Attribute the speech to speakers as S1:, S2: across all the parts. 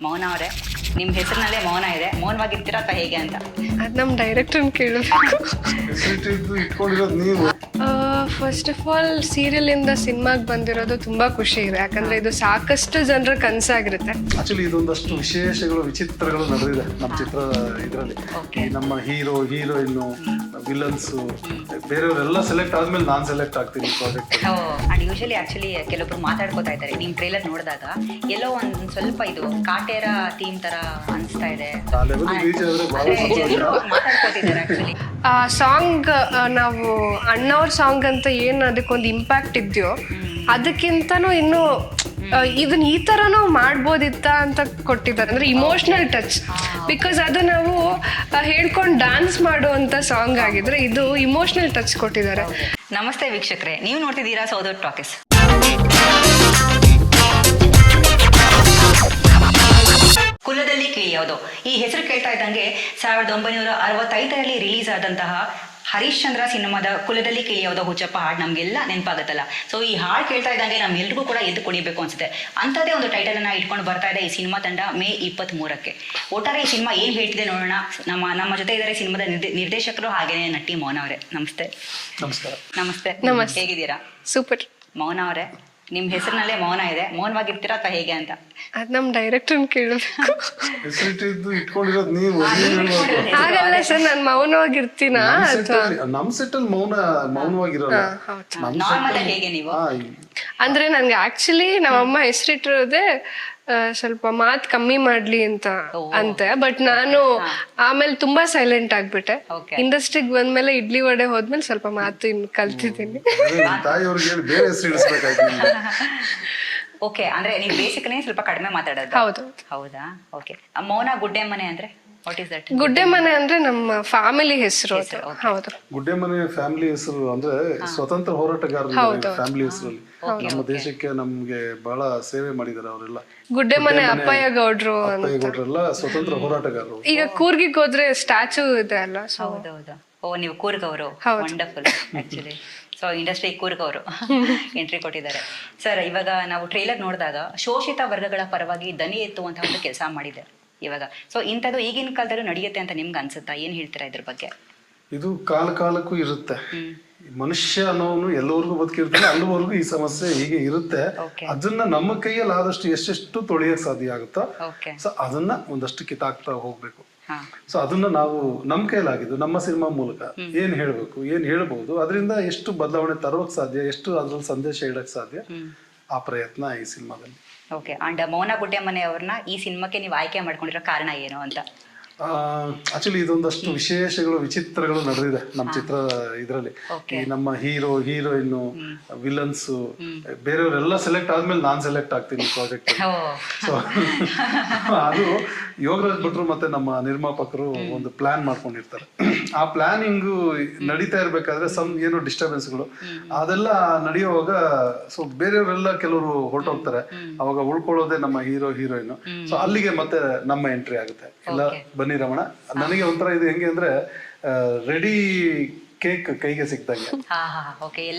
S1: ಮೌನ ಅವರೇ, ನಿಮ್ಮ ಹೆಸರಿನಲ್ಲೇ ಮೌನ ಇದೆ, ಮೌನವಾಗಿರ್ತೀರಾ ಅಥವಾ ಹೇಗೆ ಅಂತ?
S2: ಅದು ನಮ್ಮ ಡೈರೆಕ್ಟರ್ನ ಕೇಳಬೇಕು.
S3: ಇಟ್ಕೊಂಡಿರೋದು ನೀವು.
S2: ಫಸ್ಟ್ ಆಫ್ ಆಲ್ ಸೀರಿಯಲಿಂದ ಸಿನಿಮಾಗೆ ಬಂದಿರೋದು ತುಂಬಾ ಖುಷಿ ಇದೆ, ಯಾಕಂದ್ರೆ ಇದು ಸಾಕಷ್ಟು ಜನರ ಕನಸಾಗಿರುತ್ತೆ.
S3: ಆಕ್ಚುಲಿ ಇದೊಂದಷ್ಟು ವಿಶೇಷಗಳು ವಿಚಿತ್ರಗಳು ನಡೆದಿದೆ ನಮ್ಮ ಚಿತ್ರ ಇದರಲ್ಲಿ. ನಮ್ಮ ಹೀರೋಯಿನ್ ವಿಲನ್ಸ್ ಬೇರೆಯವರೆಲ್ಲ ಸೆಲೆಕ್ಟ್ ಆದ್ಮೇಲೆ ನಾನು ಸೆಲೆಕ್ಟ್ ಆಗ್ತೀನಿ ಪ್ರಾಜೆಕ್ಟ್.
S1: ಅಂಡ್ ಯೂಶಲಿ ಆಕ್ಚುಲಿ ಕೆಲವೊಬ್ರು ಮಾತಾಡ್ಕೋತಾ ಇದ್ದಾರೆ, ನಿಮ್ ಟ್ರೈಲರ್ ನೋಡಿದಾಗ ಎಲ್ಲೋ ಒಂದ್ ಸ್ವಲ್ಪ ಇದು ಕಾಟೇರ ಥೀಮ್ ತರ ಅನಿಸ್ತಾ ಇದೆ.
S3: ಆ ಲೆವೆಲ್ ರೀಚ್ ಆದ್ರೆ ಬಹಳ
S1: ಜನರು ಮಾತಾಡ್ಕೋತಿದ್ದಾರೆ ಆಕ್ಚುಲಿ.
S2: ಆ ಸಾಂಗ್ ನಾವು ಅಣ್ಣವ್ರ ಸಾಂಗ್ ಅಂತ ಏನು ಅದಕ್ಕೊಂದು ಇಂಪ್ಯಾಕ್ಟ್ ಇದೆಯೋ ಅದಕ್ಕಿಂತನೂ ಇನ್ನೂ ಇದನ್ನ ಈ ಥರನೂ ಮಾಡ್ಬೋದಿತ್ತ ಅಂತ ಕೊಟ್ಟಿದ್ದಾರೆ. ಅಂದರೆ ಇಮೋಷ್ನಲ್ ಟಚ್, ಬಿಕಾಸ್ ಅದು ನಾವು ಹೇಳ್ಕೊಂಡು ಡ್ಯಾನ್ಸ್ ಮಾಡುವಂಥ ಸಾಂಗ್ ಆಗಿದ್ರೆ ಇದು ಇಮೋಷ್ನಲ್ ಟಚ್ ಕೊಟ್ಟಿದ್ದಾರೆ.
S1: ನಮಸ್ತೆ ವೀಕ್ಷಕರೇ, ನೀವು ನೋಡ್ತಿದ್ದೀರಾ ಸೌದರ್ ಟಾಕೀಸ್. ಕುಲದಲ್ಲಿ ಕಿಳಿಯೋದು ಈ ಹೆಸರು ಕೇಳ್ತಾ ಇದ್ದಂಗೆ 1965ರಲ್ಲಿ ರಿಲೀಸ್ ಆದಂತಹ ಹರಿಶ್ಚಂದ್ರ ಸಿನಿಮಾದ ಕುಲದಲ್ಲಿ ಕಿಳಿಯೋದು ಹುಚ್ಚಪ್ಪ ಹಾಡು ನಮಗೆಲ್ಲ ನೆನಪಾಗತ್ತಲ್ಲ. ಸೊ ಈ ಹಾಡು ಕೇಳ್ತಾ ಇದ್ದಂಗೆ ನಮ್ಮೆಲ್ರಿಗೂ ಕೂಡ ಎದ್ದು ಕುಣಿಬೇಕು ಅನ್ಸುತ್ತೆ. ಅಂಥದ್ದೇ ಒಂದು ಟೈಟಲ್ ಅನ್ನ ಇಟ್ಕೊಂಡು ಬರ್ತಾ ಇದೆ ಈ ಸಿನಿಮಾ ತಂಡ ಮೇ 23ಕ್ಕೆ. ಒಟ್ಟಾರೆ ಈ ಸಿನಿಮಾ ಏನ್ ಹೇಳ್ತಿದೆ ನೋಡೋಣ. ನಮ್ಮ ಜೊತೆ ಇದ್ದಾರೆ ಸಿನಿಮಾದ ನಿರ್ದೇಶಕರು ಹಾಗೇನೆ ನಟಿ ಮೌನ ಅವರೇ. ನಮಸ್ತೆ.
S3: ನಮಸ್ಕಾರ.
S1: ನಮಸ್ತೆ. ಹೇಗಿದ್ದೀರಾ?
S2: ಸೂಪರ್.
S1: ಮೌನ ಅವರೇ, ನಿಮ್ಮ ಹೆಸರಿನಲ್ಲೇ ಮೌನ ಇದೆ, ಮೌನವಾಗಿರ್ತೀರಾ ಅಥವಾ ಹೇಗೆ ಅಂತ?
S2: ಅದು ನಮ್ಮ ಡೈರೆಕ್ಟರ್ನ ಕೇಳಬೇಕು.
S3: ಇಟ್ಕೊಂಡಿರೋದು ನೀವು.
S2: ಹಾಗಲ್ಲ ಸರ್, ನಾನು ಮೌನವಾಗಿರ್ತೀನ ಅಥವಾ
S3: ನಮ್ ಸೆಟ್ಟಲ್ಲಿ ಮೌನವಾಗಿರೋಲ್ಲ.
S1: ನಾರ್ಮಲ್ ಹೇಗೆ ನೀವು?
S2: ಅಂದ್ರೆ ನನ್ಗೆ ಆಕ್ಚುಲಿ ನಮ್ಮಮ್ಮ ಹೆಸರಿಟ್ಟಿರೋದೇ ಸ್ವಲ್ಪ ಮಾತು ಕಮ್ಮಿ ಮಾಡ್ಲಿ ಅಂತೆ. ಬಟ್ ನಾನು ಆಮೇಲೆ ತುಂಬಾ ಸೈಲೆಂಟ್ ಆಗ್ಬಿಟ್ಟೆ. ಇಂಡಸ್ಟ್ರಿಗೆ ಬಂದ್ಮೇಲೆ ಇಡ್ಲಿ ವಡೆ ಹೋದ್ಮೇಲೆ ಸ್ವಲ್ಪ ಮಾತು ಇನ್ನು ಕಲ್ತಿದ್ದೀನಿ.
S3: ತಾಯಿಯವ್ರಿಗೆ ಹೇಳಿ ಬೇರೆ ಹೆಸರು ಇಳಿಸ್ಬೇಕಾಗಿ.
S1: ಓಕೆ, ಅಂದ್ರೆ ನೀವು ಬೇಸಿಕ್ನೇ ಸ್ವಲ್ಪ ಕಡಿಮೆ ಮಾತಾಡೋದು.
S2: ಹೌದು.
S1: ಹೌದಾ? ಓಕೆ. ಮೌನ ಗುಡ್ಡೆ ಮನೆ ಅಂದ್ರೆ ವಾಟ್ ಇಸ್ ದಟ್?
S2: ಗುಡ್ಡೆ ಮನೆ ಅಂದ್ರೆ ನಮ್ಮ ಫ್ಯಾಮಿಲಿ ಹೆಸರು. ಹೌದು.
S3: ಗುಡ್ಡೆ ಮನೆ ಫ್ಯಾಮಿಲಿ ಹೆಸರು ಅಂದ್ರೆ ಸ್ವತಂತ್ರ ಹೋರಾಟಗಾರರ ಫ್ಯಾಮಿಲಿ ಹೆಸರಲ್ಲಿ ನಮ್ಮ ದೇಶಕ್ಕೆ ನಮ್ಗೆ ಬಹಳ ಸೇವೆ ಮಾಡಿದ್ದಾರೆ ಅವರೆಲ್ಲ.
S2: ಗುಡ್ಡೆ ಮನೆ ಅಪ್ಪಯ್ಯ ಗೌಡ್ರು
S3: ಗೌಡ್ರೆಲ್ಲ ಸ್ವತಂತ್ರ ಹೋರಾಟಗಾರರು.
S2: ಈಗ ಕೂರ್ಗಿಗೆ ಹೋದ್ರೆ ಸ್ಟ್ಯಾಚು ಇದೆ ಅಲ್ಲ.
S1: ಹೌದೌದು. ಓ, ನೀವು ಕೂರ್ಗವರು. ವಂಡರ್ಫುಲ್. ಆಕ್ಚುಲಿ ಸೊ ಇಂಡಸ್ಟ್ರಿ ಕೂರ್ಗವರು ಎಂಟ್ರಿ ಕೊಟ್ಟಿದ್ದಾರೆ. ಸರ್, ಇವಾಗ ನಾವು ಟ್ರೈಲರ್ ನೋಡಿದಾಗ ಶೋಷಿತ ವರ್ಗಗಳ ಪರವಾಗಿ ದನಿ ಎತ್ತುವಂತಹ ಒಂದು ಕೆಲಸ ಮಾಡಿದೆ ಇವಾಗ. ಸೊ ಇಂಥದ್ದು ಈಗಿನ ಕಾಲದಲ್ಲೂ ನಡೆಯುತ್ತೆ ಅಂತ ನಿಮ್ಗೆ ಅನ್ಸುತ್ತಾ? ಏನ್ ಹೇಳ್ತೀರಾ ಇದ್ರ ಬಗ್ಗೆ?
S3: ಇದು ಕಾಲಕ್ಕೂ ಇರುತ್ತೆ. ಮನುಷ್ಯ ಅನ್ನೋನು ಎಲ್ಲವರೆಗೂ ಬದುಕಿರ್ತಾನೆ ಅಲ್ಲಿವರೆಗೂ ಈ ಸಮಸ್ಯೆ ಹೀಗೆ ಇರುತ್ತೆ. ಅದನ್ನ ನಮ್ಮ ಕೈಯಲ್ಲಿ ಆದಷ್ಟು ಎಷ್ಟೆಷ್ಟು ತೊಳೆಯಕ್ ಸಾಧ್ಯ ಆಗುತ್ತೋ ಸೊ ಅದನ್ನ ಒಂದಷ್ಟು ಕಿತ್ತಾಕ್ತಾ ಹೋಗ್ಬೇಕು. ಸೊ ಅದನ್ನ ನಾವು ನಮ್ಮ ಕೈಲಾಗಿದ್ದು ನಮ್ಮ ಸಿನಿಮಾ ಮೂಲಕ ಏನ್ ಹೇಳ್ಬೇಕು, ಏನ್ ಹೇಳ್ಬಹುದು, ಅದರಿಂದ ಎಷ್ಟು ಬದಲಾವಣೆ ತರೋಕ್ ಸಾಧ್ಯ, ಎಷ್ಟು ಅದ್ರಲ್ಲಿ ಸಂದೇಶ ಇಡಕ್ ಸಾಧ್ಯ, ಆ ಪ್ರಯತ್ನ ಈ ಸಿನಿಮಾದಲ್ಲಿ.
S1: ಓಕೆ. ಅಂಡ್ ಮೌನ ಗುಡ್ಡೆ ಮನೆಯವ್ರನ್ನ ಈ ಸಿನಿಮಾಕ್ಕೆ ನೀವು ಆಯ್ಕೆ ಮಾಡ್ಕೊಂಡಿರೋ ಕಾರಣ ಏನು ಅಂತ?
S3: ಆಕ್ಚುಲಿ ಇದೊಂದಷ್ಟು ವಿಶೇಷಗಳು ವಿಚಿತ್ರಗಳು ನಡೆದಿದೆ ನಮ್ಮ ಚಿತ್ರ ಇದರಲ್ಲಿ. ನಮ್ಮ ಹೀರೋಯಿನ್ ವಿಲನ್ಸ್ ಬೇರೆಯವರೆಲ್ಲ ಸೆಲೆಕ್ಟ್ ಆದ್ಮೇಲೆ ನಾನು ಸೆಲೆಕ್ಟ್ ಆಗ್ತೀನಿ ಪ್ರಾಜೆಕ್ಟ್. ಸೊ ಅದು ಯೋಗರಾಜ್ ಭಟ್ರು ಮತ್ತೆ ನಮ್ಮ ನಿರ್ಮಾಪಕರು ಒಂದು ಪ್ಲಾನ್ ಮಾಡ್ಕೊಂಡಿರ್ತಾರೆ. ಆ ಪ್ಲಾನಿಂಗ್ ನಡೀತಾ ಇರ್ಬೇಕಾದ್ರೆ ಏನೋ ಡಿಸ್ಟರ್ಬೆನ್ಸ್ಗಳು ಅದೆಲ್ಲ ನಡೆಯುವಾಗ ಸೊ ಬೇರೆಯವರೆಲ್ಲ ಕೆಲವರು ಹೊರಟೋಗ್ತಾರೆ. ಅವಾಗ ಉಳ್ಕೊಳ್ಳೋದೇ ನಮ್ಮ ಹೀರೋಯಿನ್. ಸೊ ಅಲ್ಲಿಗೆ ಮತ್ತೆ ನಮ್ಮ ಎಂಟ್ರಿ ಆಗುತ್ತೆ. ಇಲ್ಲ ಬನ್ನಿ ರಮಣ. ನನಗೆ ಒಂಥರ ಇದು ಹೆಂಗೆ ಅಂದ್ರೆ ರೆಡಿ ಕೇಕ್ ಕೈಗೆ ಸಿಕ್ದಂಗೆ.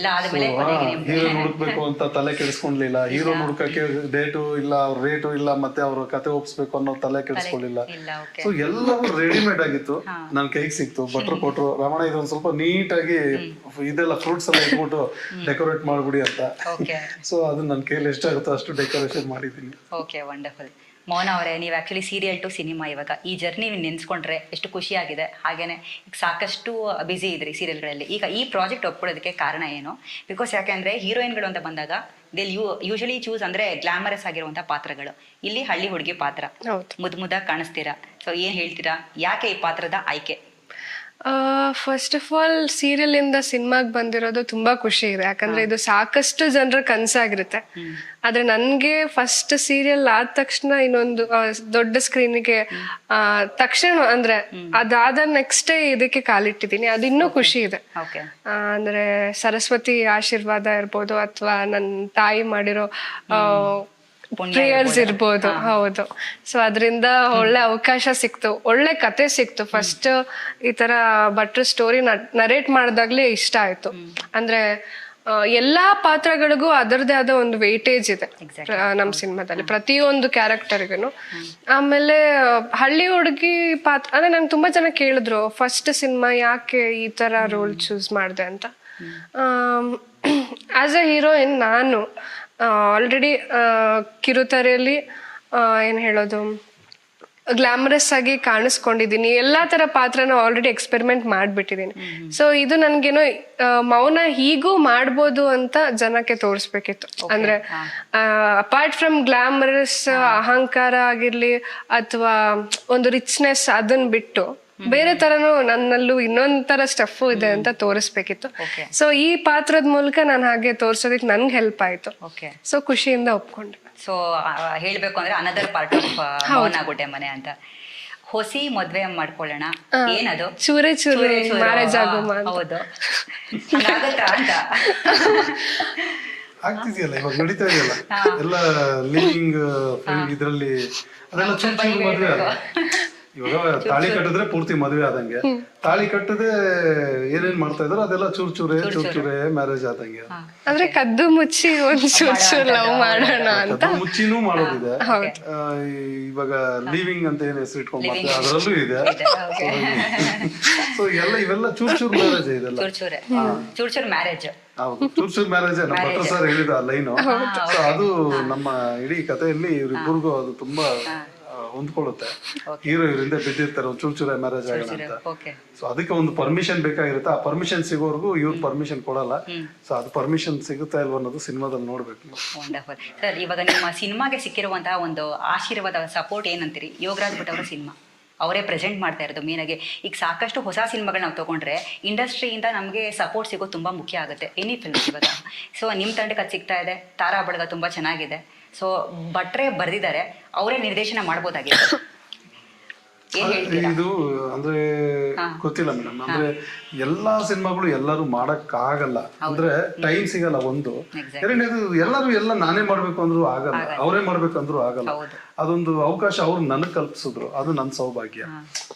S3: ಹೀರೋ ಹುಡುಕ್ಬೇಕು ಅಂತ ತಲೆ ಕೆಡಿಸ್ಕೊಂಡ್ಲಿಲ್ಲ, ಹೀರೋ ಹುಡುಕಕ್ಕೆ ಡೇಟು ಇಲ್ಲ, ಅವ್ರ ರೇಟು ಇಲ್ಲ, ಮತ್ತೆ ಅವ್ರ ಕತೆ ಒಪ್ಸ್ಬೇಕು ಅನ್ನೋ ತಲೆ ಕೆಡಿಸ್ಕೊಳ್ಳಿಲ್ಲ. ಸೊ ಎಲ್ಲವೂ ರೆಡಿಮೇಡ್ ಆಗಿತ್ತು, ನನ್ ಕೈಗೆ ಸಿಕ್ತು. ಭಟ್ರು ಕೊಟ್ರು, ರಮಣ ಇದೊಂದು ಸ್ವಲ್ಪ ನೀಟಾಗಿ ಇದೆಲ್ಲ ಫ್ರೂಟ್ಸ್ ಎಲ್ಲ ಇಟ್ಬಿಟ್ಟು ಡೆಕೋರೇಟ್ ಮಾಡ್ಬಿಡಿ ಅಂತ. ಸೊ ಅದು ನನ್ನ ಕೈಯಲ್ಲಿ ಎಷ್ಟಾಗುತ್ತೋ ಅಷ್ಟು ಡೆಕೋರೇಷನ್ ಮಾಡಿದ್ದೀನಿ.
S1: Okay, wonderful. ಮೌನ ಅವರೇ, ನೀವು ಆ್ಯಕ್ಚುಲಿ ಸೀರಿಯಲ್ ಟು ಸಿನಿಮಾ ಇವಾಗ ಈ ಜರ್ನಿ ನೆನೆಸ್ಕೊಂಡ್ರೆ ಎಷ್ಟು ಖುಷಿಯಾಗಿದೆ. ಹಾಗೇನೆ ಈಗ ಸಾಕಷ್ಟು ಬ್ಯುಸಿ ಇದ್ರಿ ಸೀರಿಯಲ್ಗಳಲ್ಲಿ. ಈಗ ಈ ಪ್ರಾಜೆಕ್ಟ್ ಒಪ್ಕೊಳ್ಳೋದಕ್ಕೆ ಕಾರಣ ಏನು? ಬಿಕಾಸ್ ಯಾಕೆಂದರೆ ಹೀರೋಯಿನ್ಗಳು ಅಂತ ಬಂದಾಗ ಯೂಶಲಿ ಚೂಸ್ ಅಂದರೆ ಗ್ಲಾಮರಸ್ ಆಗಿರುವಂಥ ಪಾತ್ರಗಳು. ಇಲ್ಲಿ ಹಳ್ಳಿ ಹುಡುಗಿ ಪಾತ್ರ, ಮುದ್ದಾಗಿ ಕಾಣಿಸ್ತೀರಾ. ಸೊ ಏನು ಹೇಳ್ತೀರಾ, ಯಾಕೆ ಈ ಪಾತ್ರದ ಆಯ್ಕೆ?
S2: ಫಸ್ಟ್ ಆಫ್ ಆಲ್ ಸೀರಿಯಲಿಂದ ಸಿನಿಮಾಗೆ ಬಂದಿರೋದು ತುಂಬಾ ಖುಷಿ ಇದೆ, ಯಾಕಂದ್ರೆ ಇದು ಸಾಕಷ್ಟು ಜನರ ಕನಸಾಗಿರುತ್ತೆ. ಆದ್ರೆ ನನ್ಗೆ ಫಸ್ಟ್ ಸೀರಿಯಲ್ ಆದ ತಕ್ಷಣ ಇನ್ನೊಂದು ದೊಡ್ಡ ಸ್ಕ್ರೀನಿಗೆ ತಕ್ಷಣ ಅಂದ್ರೆ ಅದಾದ ನೆಕ್ಸ್ಟ್ ಡೇ ಇದಕ್ಕೆ ಕಾಲಿಟ್ಟಿದ್ದೀನಿ. ಅದು ಇನ್ನೂ ಖುಷಿ ಇದೆ. ಅಂದ್ರೆ ಸರಸ್ವತಿ ಆಶೀರ್ವಾದ ಇರ್ಬೋದು ಅಥವಾ ನನ್ನ ತಾಯಿ ಮಾಡಿರೋ ಪ್ರೇಯರ್ಸ್ ಇರ್ಬೋದು. ಹೌದು. ಸೊ ಅದರಿಂದ ಒಳ್ಳೆ ಅವಕಾಶ ಸಿಕ್ತು, ಒಳ್ಳೆ ಕತೆ ಸಿಕ್ತು. ಫಸ್ಟ್ ಈ ತರ ಭಟ್ರ ಸ್ಟೋರಿ ನರೇಟ್ ಮಾಡಿದಾಗ್ಲೇ ಇಷ್ಟ ಆಯ್ತು. ಅಂದ್ರೆ ಎಲ್ಲಾ ಪಾತ್ರಗಳಿಗೂ ಅದರದೇ ಆದ ಒಂದು ವೇಟೇಜ್ ಇದೆ ನಮ್ಮ ಸಿನಿಮಾದಲ್ಲಿ, ಪ್ರತಿಯೊಂದು ಕ್ಯಾರೆಕ್ಟರ್ಗೂ. ಆಮೇಲೆ ಹಳ್ಳಿ ಹುಡುಗಿ ಪಾತ್ರ ಅಂದ್ರೆ ನಂಗೆ ತುಂಬಾ ಜನ ಕೇಳಿದ್ರು ಫಸ್ಟ್ ಸಿನಿಮಾ ಯಾಕೆ ಈ ತರ ರೋಲ್ ಚೂಸ್ ಮಾಡಿದೆ ಅಂತ. ಆಸ್ ಅ ಹೀರೋಯಿನ್ ನಾನು ಆಲ್ರೆಡಿ ಕಿರುತೆರೆಯಲ್ಲಿ ಏನು ಹೇಳೋದು ಗ್ಲಾಮರಸ್ ಆಗಿ ಕಾಣಿಸ್ಕೊಂಡಿದ್ದೀನಿ, ಎಲ್ಲಾ ತರ ಪಾತ್ರನ ಆಲ್ರೆಡಿ ಎಕ್ಸ್ಪೆರಿಮೆಂಟ್ ಮಾಡ್ಬಿಟ್ಟಿದ್ದೀನಿ. ಸೊ ಇದು ನನ್ಗೇನೋ ಮೌನ ಹೀಗೂ ಮಾಡ್ಬೋದು ಅಂತ ಜನಕ್ಕೆ ತೋರಿಸ್ಬೇಕಿತ್ತು. ಅಂದ್ರೆ ಅಪಾರ್ಟ್ ಫ್ರಮ್ ಗ್ಲಾಮರಸ್ ಅಹಂಕಾರ ಆಗಿರ್ಲಿ ಅಥವಾ ಒಂದು ರಿಚ್ನೆಸ್ ಅದನ್ನ ಬಿಟ್ಟು ಬೇರೆ ತರನು ನನ್ನಲ್ಲೂ ಇನ್ನೊಂದ್ ತರ ಸ್ಟಫ್ ಇದೆ ಅಂತ ತೋರಿಸ್ಬೇಕಿತ್ತು. ಸೊ ಈ ಪಾತ್ರದ ಮೂಲಕ ನಾನು ಹಾಗೆ ತೋರ್ಸೋದಕ್ಕೆ ನನ್ಗೆ ಹೆಲ್ಪ್ ಆಯ್ತು. ಸೊ ಖುಷಿಯಿಂದ ಒಪ್ಕೊಂಡೆ.
S1: ಸೊ ಹೇಳ್ಬೇಕು ಅಂದ್ರೆ ಅನದರ್ ಪಾರ್ಟ್ ಆಫ್ ಮೌನ ಗುಡ್ಡೆ ಮನೆ ಅಂತ. ಹೊಸಿ ಮದ್ವೆ ಮಾಡ್ಕೊಳ್ಳೋಣ, ಏನದು
S2: ಚೂರೆ ಚೂರೆ ಮ್ಯಾರೇಜ್ ಆಗೋಮ.
S1: ಹೌದು, ಹಂಗಾಗತ್ತಾ ಅಂತ
S3: ಆಗ್ತಿದೆಯಲ್ಲ, ಇವಾಗ ನಡೀತಾ ಇದೆಯಲ್ಲ ಎಲ್ಲ ಲಿವಿಂಗ್ ಇದ್ರಲ್ಲಿ ಅದೆಲ್ಲ ಚೂರು ಚೂರು ಮದ್ವೆ ಅಲ್ಲ. ಇವಾಗ ತಾಳಿ ಕಟ್ಟಿದ್ರೆ ಪೂರ್ತಿ ಮದುವೆ ಆದಂಗೆ, ತಾಳಿ ಕಟ್ಟದೆ ಏನೇನ್ ಮಾಡ್ತಾ ಇದಾರೆ ಅದೆಲ್ಲ ಚೂರ್ ಚೂರೇ ಮ್ಯಾರೇಜ್ ಆದಂಗೆ.
S2: ಅಂದ್ರೆ ಕದ್ದು ಮುಚ್ಚಿ ಒಂದ್ ಚೂರ್ ಲವ್ ಮಾಡೋಣ ಅಂತ
S3: ಮುಚ್ಚಿನೂ ಮಾಡೋದಿದೆ. ಇವಾಗ ಲೀವಿಂಗ್ ಅಂತ ಏನ್ ಹೆಸರು ಇಟ್ಕೊಂಡ್ ಮಾಡ್ತಾರೆ ಅದರಲ್ಲೂ ಇದೆ. ಸೊ ಎಲ್ಲ ಇವೆಲ್ಲ ಚೂರ್ ಮ್ಯಾರೇಜ್ ಇದೆಲ್ಲ,
S1: ಚೂರ್ ಮ್ಯಾರೇಜ್.
S3: ಹೌದು, ಚೂರ್ ಮ್ಯಾರೇಜ್ ನಮ್ಮ ಭಟ್ರ ಸರ್ ಹೇಳಿದ ಲೈನು. ಸೊ ಅದು ನಮ್ಮ ಇಡೀ ಕಥೆಯಲ್ಲಿ ಇವ್ರಿಬ್ಬರಿಗೂ ಅದು ತುಂಬಾ ಹೊಂದ್ಕೊಳ್ಳುತ್ತೆ. ಹೀರೋ ಇವರಿಂದ ಬಿದ್ದಿರ್ತಾರೆ ಚೂರ್ ಮ್ಯಾರೇಜ್ ಆಗೋಣ ಅಂತ. ಸೊ ಅದಕ್ಕೆ ಒಂದು ಪರ್ಮಿಷನ್ ಬೇಕಾಗಿರುತ್ತೆ. ಆ ಪರ್ಮಿಷನ್ ಸಿಗೋವರೆಗೂ ಇವ್ರು ಪರ್ಮಿಷನ್ ಕೊಡಲ್ಲ. ಸೊ ಅದು ಪರ್ಮಿಷನ್ ಸಿಗುತ್ತಾ ಇಲ್ವ ಅನ್ನೋದು ಸಿನಿಮಾದಲ್ಲಿ ನೋಡ್ಬೇಕು.
S1: Wonderful sir. ಇವಾಗ ನಿಮ್ಮ ಸಿನಿಮಾಗೆ ಸಿಕ್ಕಿರುವಂತಹ ಒಂದು ಆಶೀರ್ವಾದ ಸಪೋರ್ಟ್ ಏನಂತೀರಿ? ಯೋಗರಾಜ್ ಭಟ್ ಅವರ ಸಿನಿಮಾ ಅವರೇ ಪ್ರೆಸೆಂಟ್ ಮಾಡ್ತಾ ಇರೋದು ಮೇನ್ ಆಗಿ. ಈಗ ಸಾಕಷ್ಟು ಹೊಸ ಸಿನಿಮಾಗಳು ನಾವು ತಗೊಂಡ್ರೆ ಇಂಡಸ್ಟ್ರಿಯಿಂದ ನಮಗೆ ಸಪೋರ್ಟ್ ಸಿಗೋದು ತುಂಬಾ ಮುಖ್ಯ ಆಗುತ್ತೆ ಎನಿ ಫಿಲ್ಮ್ಸ್ ಇವಾಗ. ಸೊ ನಿಮ್ಮ ತಂಡಕ್ಕೆ ಅದು ಸಿಗ್ತಾ ಇದೆ. ತಾರಾ ಬಳಗ ತುಂಬಾ ಚೆನ್ನಾಗಿದೆ. ಸೊ ಭಟ್ರೆ ಬರೆದಿದ್ದಾರೆ, ಅವರೇ ನಿರ್ದೇಶನ ಮಾಡ್ಬೋದಾಗಿದೆ.
S3: ಇದು ಅಂದ್ರೆ ಗೊತ್ತಿಲ್ಲ ಮೇಡಮ್, ಅಂದ್ರೆ ಎಲ್ಲಾ ಸಿನಿಮಾಗಳು ಎಲ್ಲರೂ ಮಾಡಕ್ ಆಗಲ್ಲ. ಅಂದ್ರೆ ಟೈಮ್ ಸಿಗಲ್ಲ ಒಂದು. ಎರಡನೇದು ಎಲ್ಲರೂ ಎಲ್ಲ ನಾನೇ ಮಾಡ್ಬೇಕು ಅಂದ್ರೂ ಆಗಲ್ಲ, ಅವರೇ ಮಾಡ್ಬೇಕಂದ್ರೂ ಆಗಲ್ಲ. ಅದೊಂದು ಅವಕಾಶ ಅವ್ರು ನನಗ್ ಕಲ್ಪಿಸಿದ್ರು, ಅದು ನನ್ನ ಸೌಭಾಗ್ಯ.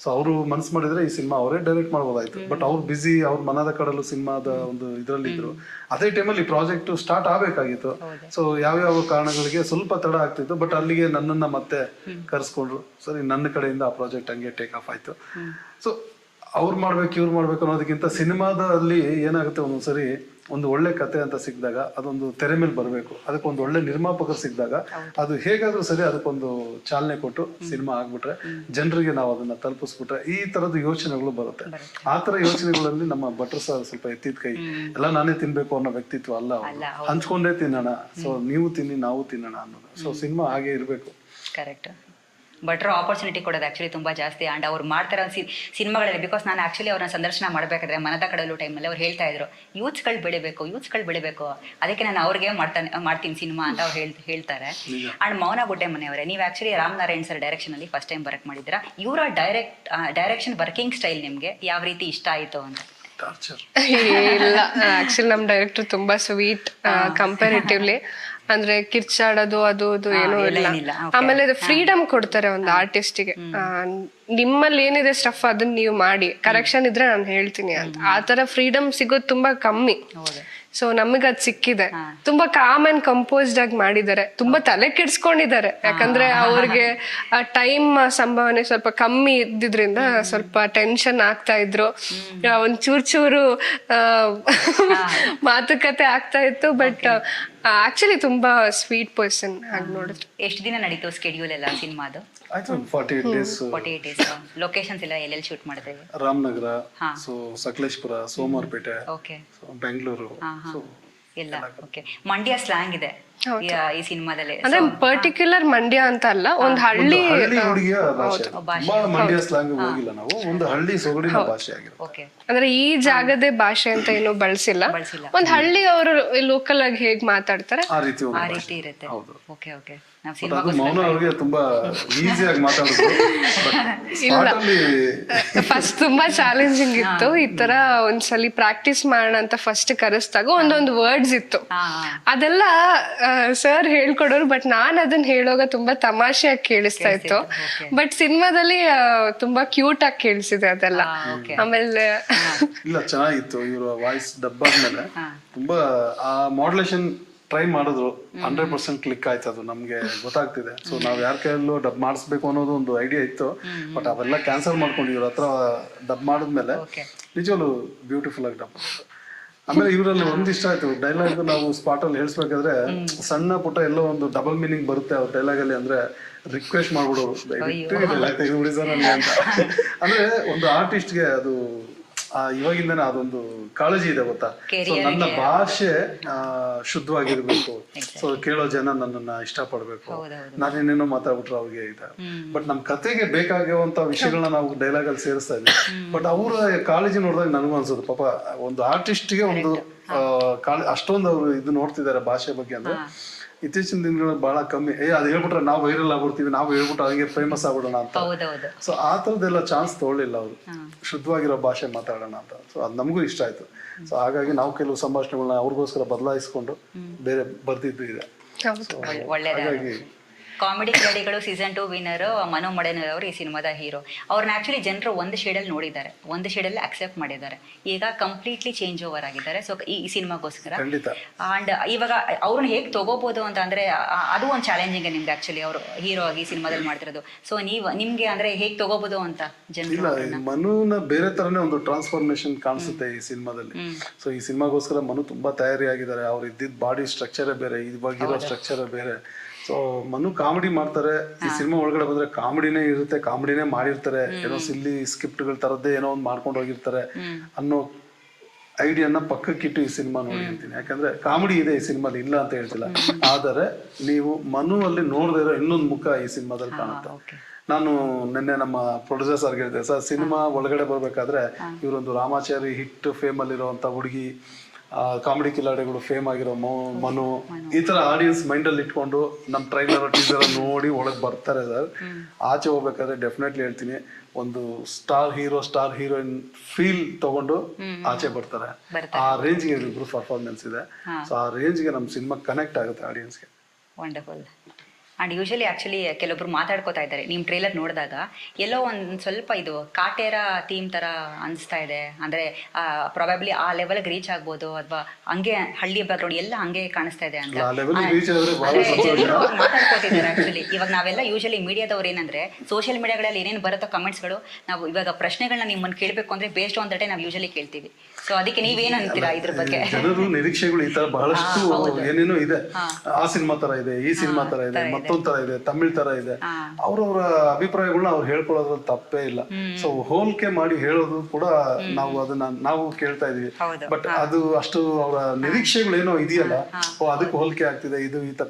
S3: ಸೊ ಅವರು ಮನ್ಸು ಮಾಡಿದ್ರೆ ಈ ಸಿನಿಮಾ ಅವರೇ ಡೈರೆಕ್ಟ್ ಮಾಡ್ಬೋದಾಯ್ತು. ಬಟ್ ಅವ್ರು ಬಿಸಿ, ಅವ್ರ ಮನದ ಕಡಲು ಸಿನಿಮಾದ ಒಂದು ಇದ್ರಲ್ಲಿ ಇದ್ರು. ಅದೇ ಟೈಮಲ್ಲಿ ಪ್ರಾಜೆಕ್ಟ್ ಸ್ಟಾರ್ಟ್ ಆಗ್ಬೇಕಾಗಿತ್ತು. ಸೊ ಯಾವ್ಯಾವ ಕಾರಣಗಳಿಗೆ ಸ್ವಲ್ಪ ತಡ ಆಗ್ತಿತ್ತು. ಬಟ್ ಅಲ್ಲಿಗೆ ನನ್ನನ್ನ ಮತ್ತೆ ಕರ್ಸ್ಕೊಂಡ್ರು. ಸರಿ, ನನ್ನ ಕಡೆಯಿಂದ ಆ ಪ್ರಾಜೆಕ್ಟ್ ಹಂಗೆ ಟೇಕ್ ಆಫ್ ಆಯ್ತು. ಸೊ ಅವ್ರು ಮಾಡ್ಬೇಕು ಇವ್ರು ಮಾಡ್ಬೇಕು ಅನ್ನೋದಕ್ಕಿಂತ ಸಿನಿಮಾದಲ್ಲಿ ಏನಾಗುತ್ತೆ, ಒಂದೊಂದ್ಸರಿ ಒಂದು ಒಳ್ಳೆ ಕತೆ ಅಂತ ಸಿಕ್ಕಿದಾಗ ಅದೊಂದು ತೆರೆ ಮೇಲೆ ಬರಬೇಕು. ಅದಕ್ಕೊಂದು ಒಳ್ಳೆ ನಿರ್ಮಾಪಕರು ಸಿಕ್ಕಿದಾಗ ಅದು ಹೇಗಾದ್ರೂ ಸರಿ ಅದಕ್ಕೊಂದು ಚಾಲನೆ ಕೊಟ್ಟು ಸಿನಿಮಾ ಆಗ್ಬಿಟ್ರೆ, ಜನರಿಗೆ ನಾವು ಅದನ್ನ ತಲುಪಿಸ್ಬಿಟ್ರೆ ಈ ತರದ ಯೋಚನೆಗಳು ಬರುತ್ತೆ. ಆ ತರ ಯೋಚನೆಗಳಲ್ಲಿ ನಮ್ಮ ಭಟ್ರು ಸರ್ ಸ್ವಲ್ಪ ಎತ್ತಿದ ಕೈ. ಎಲ್ಲ ನಾನೇ ತಿನ್ಬೇಕು ಅನ್ನೋ ವ್ಯಕ್ತಿತ್ವ ಅಲ್ಲ, ಹಂಚ್ಕೊಂಡೇ ತಿನ್ನೋಣ. ಸೊ ನೀವು ತಿನ್ನಿ ನಾವು ತಿನ್ನೋಣ ಅನ್ನೋದು. ಸೊ ಸಿನಿಮಾ ಹಾಗೆ ಇರಬೇಕು.
S1: ಕರೆಕ್ಟ್. ಭಟ್ರು ಆಪರ್ಚುನಿಟಿ ಕೊಡೋದು ಆ್ಯಕ್ಚುಲಿ ತುಂಬ ಜಾಸ್ತಿ. ಆ್ಯಂಡ್ ಅವ್ರು ಮಾಡ್ತಾರೋ ಸಿನಿಮಾಗಳಲ್ಲಿ, ಬಿಕಾಸ್ ನಾನು ಆ್ಯಕ್ಚುಲಿ ಅವ್ರನ್ನ ಸಂದರ್ಶನ ಮಾಡಬೇಕಾದ್ರೆ ಮನದ ಕಡಲು ಟೈಮಲ್ಲಿ ಅವ್ರು ಹೇಳ್ತಾ ಇದ್ರು ಯೂತ್ಸ್ಗಳು ಬೆಳಿಬೇಕು, ಅದಕ್ಕೆ ನಾನು ಅವ್ರಿಗೆ ಮಾಡ್ತೀನಿ ಸಿನಿಮಾ ಅಂತ ಅವ್ರು ಹೇಳ್ತಾರೆ. ಆ್ಯಂಡ್ ಮೌನ ಗುಡ್ಡೆ ಮನೆಯವರೇ, ನೀವು ಆ್ಯಕ್ಚುಲಿ ರಾಮ್ ನಾರಾಯಣ್ ಸರ್ ಡೈರೆಕ್ಷನಲ್ಲಿ ಫಸ್ಟ್ ಟೈಮ್ ವರ್ಕ್ ಮಾಡಿದ್ದೀರಾ. ಇವರ ಡೈರೆಕ್ಷನ್ ವರ್ಕಿಂಗ್ ಸ್ಟೈಲ್ ನಿಮಗೆ ಯಾವ ರೀತಿ ಇಷ್ಟ ಆಯಿತು ಅಂತ?
S2: ಇಲ್ಲ, ಆಕ್ಚುಲಿ ನಮ್ ಡೈರೆಕ್ಟರ್ ತುಂಬಾ ಸ್ವೀಟ್ ಕಂಪ್ಯಾರಿಟಿವ್ಲಿ. ಅಂದ್ರೆ ಕಿರ್ಚಾಡೋದು ಅದು ಏನೂ ಇಲ್ಲ. ಆಮೇಲೆ ಫ್ರೀಡಮ್ ಕೊಡ್ತಾರೆ ಒಂದು ಆರ್ಟಿಸ್ಟಿಗೆ. ನಿಮ್ಮಲ್ಲಿ ಏನಿದೆ ಸ್ಟಫ್ ಅದನ್ನ ನೀವು ಮಾಡಿ, ಕರೆಕ್ಷನ್ ಇದ್ರೆ ನಾನು ಹೇಳ್ತೀನಿ ಅಂತ. ಆ ತರ ಫ್ರೀಡಮ್ ಸಿಗೋದು ತುಂಬಾ ಕಮ್ಮಿ. ಸೊ ನಮಗ್ ಅದ್ ಸಿಕ್ಕಿದೆ. ತುಂಬಾ ಕಾಮ್ ಅಂಡ್ ಕಂಪೋಸ್ಡ್ ಆಗಿ ಮಾಡಿದ್ದಾರೆ. ತುಂಬಾ ತಲೆ ಕೆಡ್ಸ್ಕೊಂಡಿದ್ದಾರೆ, ಯಾಕಂದ್ರೆ ಅವ್ರಿಗೆ ಆ ಟೈಮ್ ಸಂಭಾವನೆ ಸ್ವಲ್ಪ ಕಮ್ಮಿ ಇದ್ದಿದ್ರಿಂದ ಸ್ವಲ್ಪ ಟೆನ್ಷನ್ ಆಗ್ತಾ ಇದ್ರು. ಒಂದ್ ಚೂರು ಮಾತುಕತೆ ಆಗ್ತಾ ಇತ್ತು. ಬಟ್ ಆಕ್ಚುಲಿ ತುಂಬಾ ಸ್ವೀಟ್ ಪರ್ಸನ್ ಆಗಿ ನೋಡಿದ್ರು.
S1: ಎಷ್ಟು ದಿನ ನಡೀತು ಸ್ಕೆಡ್ಯೂಲ್ ಎಲ್ಲ ಸಿನಿಮಾದು?
S3: ಆಯ್ತು 48 ಡೇಸ್.
S1: ಲೊಕೇಶನ್ಸ್ ಎಲ್ಲ ಎಲ್ಲೆಲ್ಲಿ ಶೂಟ್ ಮಾಡಿದ್ರಿ?
S3: ರಾಮನಗರ, ಸೊ ಸಕಲೇಶ್ಪುರ, ಸೋಮವಾರಪೇಟೆ, ಬೆಂಗಳೂರು
S1: ಎಲ್ಲ. ಓಕೆ. ಮಂಡ್ಯ ಸ್ಲ್ಯಾಂಗ್ ಇದೆ ಈ ಸಿನಿಮಾದಲ್ಲಿ.
S2: ಅಂದ್ರೆ ಪರ್ಟಿಕ್ಯುಲರ್ ಮಂಡ್ಯ ಅಂತ ಅಲ್ಲ, ಒಂದ್ ಹಳ್ಳಿ
S3: ಹುಡುಗಿಯ ಭಾಷೆ. ಮಂಡ್ಯ ಸ್ಲ್ಯಾಂಗ್ ಹೋಗಿಲ್ಲ ನಾವು, ಒಂದು ಹಳ್ಳಿ ಸೊಗಡಿನ ಭಾಷೆ ಆಗಿರುತ್ತೆ.
S2: ಅಂದ್ರೆ ಈ ಜಾಗದೇ ಭಾಷೆ ಅಂತ ಏನು ಬಳಸಿಲ್ಲ. ಒಂದ್ ಹಳ್ಳಿ ಅವರು ಲೋಕಲ್ ಆಗಿ ಹೇಗ್ ಮಾತಾಡ್ತಾರೆ
S3: ಆ ರೀತಿ
S1: ಇರುತ್ತೆ. Okay okay.
S3: ಮೌನ ಅವ್ರಿಗೆ ತುಂಬಾ ಈಸಿಯಾಗಿ ಮಾತಾಡೋದು.
S2: ಫಸ್ಟ್ ತುಂಬಾ ಚಾಲೆಂಜಿಂಗ್ ಇತ್ತು. ಈ ತರ ಒಂದ್ಸಲಿ ಪ್ರಾಕ್ಟೀಸ್ ಮಾಡೋಣ ಅಂತ ಫಸ್ಟ್ ಕರೆಸ್ದಾಗ ಒಂದೊಂದು ವರ್ಡ್ಸ್ ಇತ್ತು. ಅದೆಲ್ಲ ಸರ್ ಹೇಳ್ಕೊಡೋರು, ಬಟ್ ನಾನ್ ಅದನ್ನ ಹೇಳೋಗ ತುಂಬಾ ತಮಾಷೆಯಾಗಿ ಕೇಳಿಸ್ತಾ ಇತ್ತು. ಬಟ್ ಸಿನಿಮಾದಲ್ಲಿ ತುಂಬಾ ಕ್ಯೂಟ್ ಆಗಿ ಕೇಳಿಸಿದೆ ಅದೆಲ್ಲ. ಆಮೇಲೆ
S3: ಇಲ್ಲ ಚೆನ್ನಾಗಿತ್ತು. ಇವರು ವಾಯ್ಸ್ ಡಬ್ ಆದ್ಮೇಲೆ ತುಂಬಾ ಆ ಮಾಡ್ಯುಲೇಷನ್ ಟ್ರೈ ಮಾಡಿದ್ರು, 100% ಕ್ಲಿಕ್ ಆಯ್ತು. ಅದು ನಮ್ಗೆ ಗೊತ್ತಾಗ್ತಿದೆ. ಸೊ ನಾವ್ ಯಾರ ಕೈಯಲ್ಲೂ ಡಬ್ ಮಾಡಿಸ್ಬೇಕು ಅನ್ನೋದು ಒಂದು ಐಡಿಯಾ ಇತ್ತು, ಬಟ್ ಅವೆಲ್ಲ ಕ್ಯಾನ್ಸಲ್ ಮಾಡ್ಕೊಂಡು ಇವ್ರ ಹತ್ರ ಡಬ್ ಮಾಡಿದ್ಮೇಲೆ ನಿಜವಲ್ಲೂ ಬ್ಯೂಟಿಫುಲ್ ಆಗಿ ಡಬ್. ಆಮೇಲೆ ಇವರಲ್ಲಿ ಒಂದ್ ಇಷ್ಟ ಆಯ್ತು ಡೈಲಾಗ್, ನಾವು ಸ್ಪಾಟ್ ಅಲ್ಲಿ ಹೇಳ್ಸ್ಬೇಕಾದ್ರೆ ಸಣ್ಣ ಪುಟ್ಟ ಎಲ್ಲೋ ಒಂದು ಡಬಲ್ ಮೀನಿಂಗ್ ಬರುತ್ತೆ ಅವ್ರ ಡೈಲಾಗ್ ಅಲ್ಲಿ. ಅಂದ್ರೆ ರಿಕ್ವೆಸ್ಟ್ ಮಾಡ್ಬಿಡೋರು ಡೈಲಾಗ್ ತೆಗೆದುಬಿಡಿ ಸರ್ ನನಗೆ ಅಂತ. ಅಂದ್ರೆ ಒಂದು ಆರ್ಟಿಸ್ಟ್ಗೆ ಅದು ಇವಾಗಿಂದನೇ ಅದೊಂದು ಕಾಳಜಿ ಇದೆ ಗೊತ್ತಾ. ಸೊ ನನ್ನ ಭಾಷೆ ಶುದ್ಧವಾಗಿರ್ಬೇಕು, ಸೊ ಕೇಳೋ ಜನ ನನ್ನನ್ನ ಇಷ್ಟಪಡ್ಬೇಕು, ನಾನೇನೇನೋ ಮಾತಾಡ್ಬಿಟ್ರೆ ಅವ್ರಿಗೆ ಇದೆ. ಬಟ್ ನಮ್ ಕತೆಗೆ ಬೇಕಾಗಿರುವಂತ ವಿಷಯಗಳನ್ನ ನಾವು ಡೈಲಾಗ್ ಅಲ್ಲಿ ಸೇರಿಸ್ತಾ ಇದ್ವಿ. ಬಟ್ ಅವ್ರ ಕಾಳಜಿ ನೋಡಿದಾಗ ನನಗೂ ಅನ್ಸೋದು ಪಾಪ ಒಂದು ಆರ್ಟಿಸ್ಟ್ಗೆ ಒಂದು ಅಷ್ಟೊಂದು ಅವ್ರು ಇದು ನೋಡ್ತಿದ್ದಾರೆ ಭಾಷೆ ಬಗ್ಗೆ. ಅಂದ್ರೆ ಇತ್ತೀಚಿನ ದಿನಗಳಲ್ಲಿ ಬಹಳ ಕಮ್ಮಿ, ಅದು ಹೇಳ್ಬಿಟ್ರೆ ನಾವು ವೈರಲ್ ಆಗ್ಬಿಡ್ತೀವಿ, ನಾವು ಹೇಳ್ಬಿಟ್ರೆ ಹಂಗೆ ಫೇಮಸ್ ಆಗ್ಬಿಡೋಣ ಅಂತ. ಸೊ ಆ ತರದೆಲ್ಲ ಚಾನ್ಸ್ ತಗೊಳ್ಳಿಲ್ಲ ಅವರು, ಶುದ್ಧವಾಗಿರೋ ಭಾಷೆ ಮಾತಾಡೋಣ ಅಂತ. ಸೊ ಅದು ನಮಗೂ ಇಷ್ಟ ಆಯ್ತು. ಸೊ ಹಾಗಾಗಿ ನಾವು ಕೆಲವು ಸಂಭಾಷಣೆಗಳನ್ನ ಅವ್ರಿಗೋಸ್ಕರ ಬದಲಾಯಿಸ್ಕೊಂಡು ಬೇರೆ ಬರ್ದಿದ್ದು ಇದೆ. ಹಾಗಾಗಿ
S1: ಕಾಮಿಡಿ ಕಿಲಾಡಿಗಳು ಸೀಸನ್ 2 ವಿನ್ನರ್ ಮನು ಮಡೇನೂರ್ ಅವರು ಈ ಸಿನಿಮಾದ ಹೀರೋ. ಅವ್ರನ್ನ ಆಕ್ಚುಲಿ ಜನರು ಒಂದು ಶೇಡಲ್ಲಿ ನೋಡಿದ್ದಾರೆ, ಒಂದು ಶೇಡಲ್ಲಿ ಅಕ್ಸೆಪ್ಟ್ ಮಾಡಿದ್ದಾರೆ. ಈಗ ಕಂಪ್ಲೀಟ್ಲಿ ಚೇಂಜ್ ಓವರ್ ಆಗಿದ್ದಾರೆ. ಸೊ ಈ ಸಿನಿಮಾಗೋಸ್ಕರ ಅಂಡ್ ಇವಾಗ ಅವ್ರನ್ನ ಹೇಗೆ ತಗೋಬಹುದು ಅಂತ ಅಂದ್ರೆ ಅದು ಒಂದು ಚಾಲೆಂಜಿಂಗ್ ನಿಮ್ಗೆ ಆಕ್ಚುಲಿ ಅವರು ಹೀರೋ ಆಗಿ ಸಿನಿಮಾದಲ್ಲಿ ಮಾಡ್ತಿರೋದು. ಸೊ ನಿಮ್ಗೆ ಅಂದ್ರೆ ಹೇಗೆ ತಗೋಬಹುದು ಅಂತ ಜನರು.
S3: ಮನುನ ಬೇರೆ ತರನೇ ಒಂದು ಟ್ರಾನ್ಸ್ಫಾರ್ಮೇಶನ್ ಕಾಣಿಸುತ್ತೆ ಈ ಸಿನಿಮಾದಲ್ಲಿ. ಸೊ ಈ ಸಿನಿಮಾಗೋಸ್ಕರ ಮನು ತುಂಬಾ ತಯಾರಿ ಆಗಿದ್ದಾರೆ. ಅವ್ರು ಇದ್ದಿದ್ದ ಬಾಡಿ ಸ್ಟ್ರಕ್ಚರೇ ಬೇರೆ, ಇವಾಗಿರೋ ಸ್ಟ್ರಕ್ಚರೇ ಬೇರೆ. ಸೊ ಮನು ಕಾಮಿಡಿ ಮಾಡ್ತಾರೆ. ಈ ಸಿನಿಮಾ ಒಳಗಡೆ ಬಂದ್ರೆ ಕಾಮಿಡಿನೇ ಇರುತ್ತೆ, ಕಾಮಿಡಿನೇ ಮಾಡಿರ್ತಾರೆ. ಏನೋ ಸಿಲ್ಲಿ ಸ್ಕ್ರಿಪ್ಟ್ಗಳ ತರದ್ದೇ ಏನೋ ಒಂದು ಮಾಡ್ಕೊಂಡು ಹೋಗಿರ್ತಾರೆ ಅನ್ನೋ ಐಡಿಯಾನ ಪಕ್ಕಕ್ಕಿಟ್ಟು ಈ ಸಿನಿಮಾ ನೋಡಿರ್ತೀನಿ. ಯಾಕಂದ್ರೆ ಕಾಮಿಡಿ ಇದೆ ಈ ಸಿನಿಮಾದಲ್ಲಿ, ಇಲ್ಲ ಅಂತ ಹೇಳ್ತಿಲ್ಲ. ಆದರೆ ನೀವು ಮನು ಅಲ್ಲಿ ನೋಡದೇ ಇರೋ ಇನ್ನೊಂದು ಮುಖ ಈ ಸಿನಿಮಾದಲ್ಲಿ ಕಾಣುತ್ತೆ. ನಾನು ನಿನ್ನೆ ನಮ್ಮ ಪ್ರೊಡ್ಯೂಸರ್ ಸರ್ ಹೇಳಿದೆ, ಸರ್ ಸಿನಿಮಾ ಒಳಗಡೆ ಬರ್ಬೇಕಾದ್ರೆ ಇವರೊಂದು ರಾಮಾಚಾರಿ ಹಿಟ್ ಫೇಮ್ ಅಲ್ಲಿರುವಂತ ಹುಡುಗಿ, ಕಾಮಿಡಿ ಕಿಲಾಡಿಗಳು ಫೇಮ್ ಆಗಿರೋ ಮನು, ಈ ತರ ಆಡಿಯನ್ಸ್ ಮೈಂಡ್ ಅಲ್ಲಿ ಇಟ್ಕೊಂಡು ನಮ್ ಟ್ರೈಲರ್ ಟೀಸರ್ ನೋಡಿ ಒಳಗ್ ಬರ್ತಾರೆ ಸರ್. ಆಚೆ ಹೋಗ್ಬೇಕಾದ್ರೆ ಡೆಫಿನೆಟ್ಲಿ ಹೇಳ್ತೀನಿ, ಒಂದು star hero star heroine feel ತಗೊಂಡು ಆಚೆ ಬರ್ತಾರೆ. ಆ ರೇಂಜ್ಗೆ ಇಬ್ರು ಪರ್ಫಾರ್ಮೆನ್ಸ್ ಇದೆ. ಸೊ ಆ ರೇಂಜ್ಗೆ ನಮ್ ಸಿನಿಮಾ ಕನೆಕ್ಟ್ ಆಗುತ್ತೆ ಆಡಿಯನ್ಸ್ಗೆ.
S1: ವಂಡರ್ಫುಲ್. ಆ್ಯಂಡ್ ಯೂಶಲಿ ಆ್ಯಕ್ಚುಲಿ ಕೆಲವೊಬ್ರು ಮಾತಾಡ್ಕೋತಾ ಇದ್ದಾರೆ, ನಿಮ್ಮ ಟ್ರೇಲರ್ ನೋಡಿದಾಗ ಎಲ್ಲೋ ಒಂದು ಸ್ವಲ್ಪ ಇದು ಕಾಟೇರ ಥೀಮ್ ಥರ ಅನಿಸ್ತಾ ಇದೆ. ಅಂದರೆ ಪ್ರಾಬಬ್ಲಿ ಆ ಲೆವೆಲ್ಗೆ ರೀಚ್ ಆಗ್ಬೋದು, ಅಥವಾ ಹಂಗೆ ಹಳ್ಳಿ ಬ್ಯಾಕ್ಗ್ರೌಂಡ್ ಎಲ್ಲ ಹಂಗೆ ಕಾಣಿಸ್ತಾ ಇದೆ ಅಂತ ಜನರು ಮಾತಾಡ್ಕೋತಿದ್ದಾರೆ. ಆ್ಯಕ್ಚುಲಿ ಇವಾಗ ನಾವೆಲ್ಲ ಯೂಶಲಿ ಮೀಡಿಯಾದವ್ರು ಏನಂದರೆ ಸೋಷಿಯಲ್ ಮೀಡಿಯಾಗಳಲ್ಲಿ ಏನೇನು ಬರುತ್ತೋ ಕಮೆಂಟ್ಸ್ಗಳು, ನಾವು ಇವಾಗ ಪ್ರಶ್ನೆಗಳನ್ನ ನಿಮ್ಮನ್ನು ಕೇಳಬೇಕು ಅಂದರೆ ಬೇಸ್ಡ್ ಆನ್ ದಟ್ ನಾವು ಯೂಶಲಿ ಕೇಳ್ತೀವಿ. ಸೊ ಅದಕ್ಕೆ ನೀವೇನು ಅಂತೀರಾ ಇದ್ರ ಬಗ್ಗೆ?
S3: ಜನರು ನಿರೀಕ್ಷೆಗಳು ಈ ತರ ಬಹಳಷ್ಟು ಏನೇನೋ ಇದೆ. ಆ ಸಿನಿಮಾ ತರ ಇದೆ, ಈ ಸಿನಿಮಾ ತರ ಇದೆ, ಮತ್ತೊಂದ್ ತರ ಇದೆ, ತಮಿಳ್ ತರ ಇದೆ. ಅವ್ರವ್ರ ಅಭಿಪ್ರಾಯಗಳನ್ನ ಅವ್ರು ಹೇಳ್ಕೊಳ್ಳೋದ್ರಲ್ಲಿ ತಪ್ಪೇ ಇಲ್ಲ. ಸೊ ಹೋಲಿಕೆ ಮಾಡಿ ಹೇಳೋದು ಕೂಡ ನಾವು ಅದನ್ನ ನಾವು ಕೇಳ್ತಾ ಇದೀವಿ. ಬಟ್ ಅದು ಅಷ್ಟು ಅವರ ನಿರೀಕ್ಷೆಗಳು ಏನೋ ಇದೆಯಲ್ಲ, ಅದಕ್ಕೆ ಹೋಲಿಕೆ ಆಗ್ತಿದೆ ಇದು ಈ ತರ,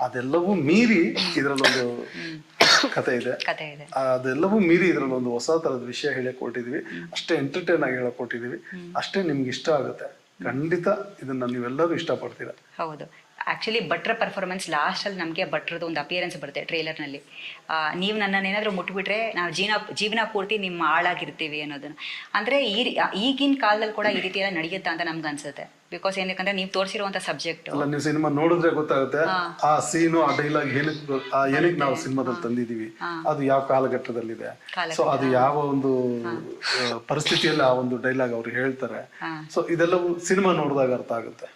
S3: ಅದೆಲ್ಲವೂ ಮೀರಿ ಇದ್ರಲ್ಲೊಂದು ಕತೆ ಇದೆ. ಅದೆಲ್ಲವೂ ಮೀರಿ ಇದ್ರಲ್ಲಿ ಒಂದು ಹೊಸ ತರದ ವಿಷಯ ಹೇಳಕ್ ಕೊಟ್ಟಿದೀವಿ. ಅಷ್ಟೇ ಎಂಟರ್ಟೈನ್ ಆಗಿ ಹೇಳಕ್ ಕೊಟ್ಟಿದೀವಿ. ಅಷ್ಟೇ ನಿಮ್ಗೆ ಇಷ್ಟ ಆಗುತ್ತೆ. ಖಂಡಿತ ಇದನ್ನ ನೀವೆಲ್ಲರೂ ಇಷ್ಟಪಡ್ತೀರಾ.
S1: ಹೌದು. ಆ್ಯಕ್ಚುಲಿ ಭಟ್ರ ಪರ್ಫಾರ್ಮೆನ್ಸ್ ಲಾಸ್ಟಲ್ಲಿ ನಮಗೆ ಭಟ್ರದ್ದು ಒಂದು ಅಪಿಯರೆನ್ಸ್ ಬರುತ್ತೆ ಟ್ರೇಲರ್ನಲ್ಲಿ. ನೀವು ನನ್ನನ್ನು ಏನಾದರೂ ಮುಟ್ಬಿಟ್ರೆ ನಾವು ಜೀವನ ಪೂರ್ತಿ ನಿಮ್ಮ ಆಳಾಗಿರ್ತೀವಿ ಅನ್ನೋದನ್ನು. ಅಂದರೆ ಈಗಿನ ಕಾಲದಲ್ಲಿ ಕೂಡ ಈ ರೀತಿ ಎಲ್ಲ ನಡೆಯುತ್ತಾ ಅಂತ ನಮ್ಗೆ ಅನ್ಸುತ್ತೆ. ಬಿಕಾಸ್ ಏನಕ್ಕಂದ್ರೆ ನೀವು ತೋರಿಸಿರುವಂತ ಸಬ್ಜೆಕ್ಟ್
S3: ಅಲ್ಲ, ನೀವು ಸಿನಿಮಾ ನೋಡಿದ್ರೆ ಗೊತ್ತಾಗುತ್ತೆ ಆ ಸೀನು, ಆ ಡೈಲಾಗ್ ಏನಕ್ಕೆ ನಾವು ಸಿನಿಮಾದಲ್ಲಿ ತಂದಿದೀವಿ, ಅದು ಯಾವ ಕಾಲಘಟ್ಟದಲ್ಲಿದೆ, ಸೊ ಅದು ಯಾವ ಒಂದು ಪರಿಸ್ಥಿತಿಯಲ್ಲಿ ಆ ಒಂದು ಡೈಲಾಗ್ ಅವ್ರು ಹೇಳ್ತಾರೆ. ಸೊ ಇದೆಲ್ಲವೂ ಸಿನಿಮಾ ನೋಡಿದಾಗ ಅರ್ಥ ಆಗುತ್ತೆ.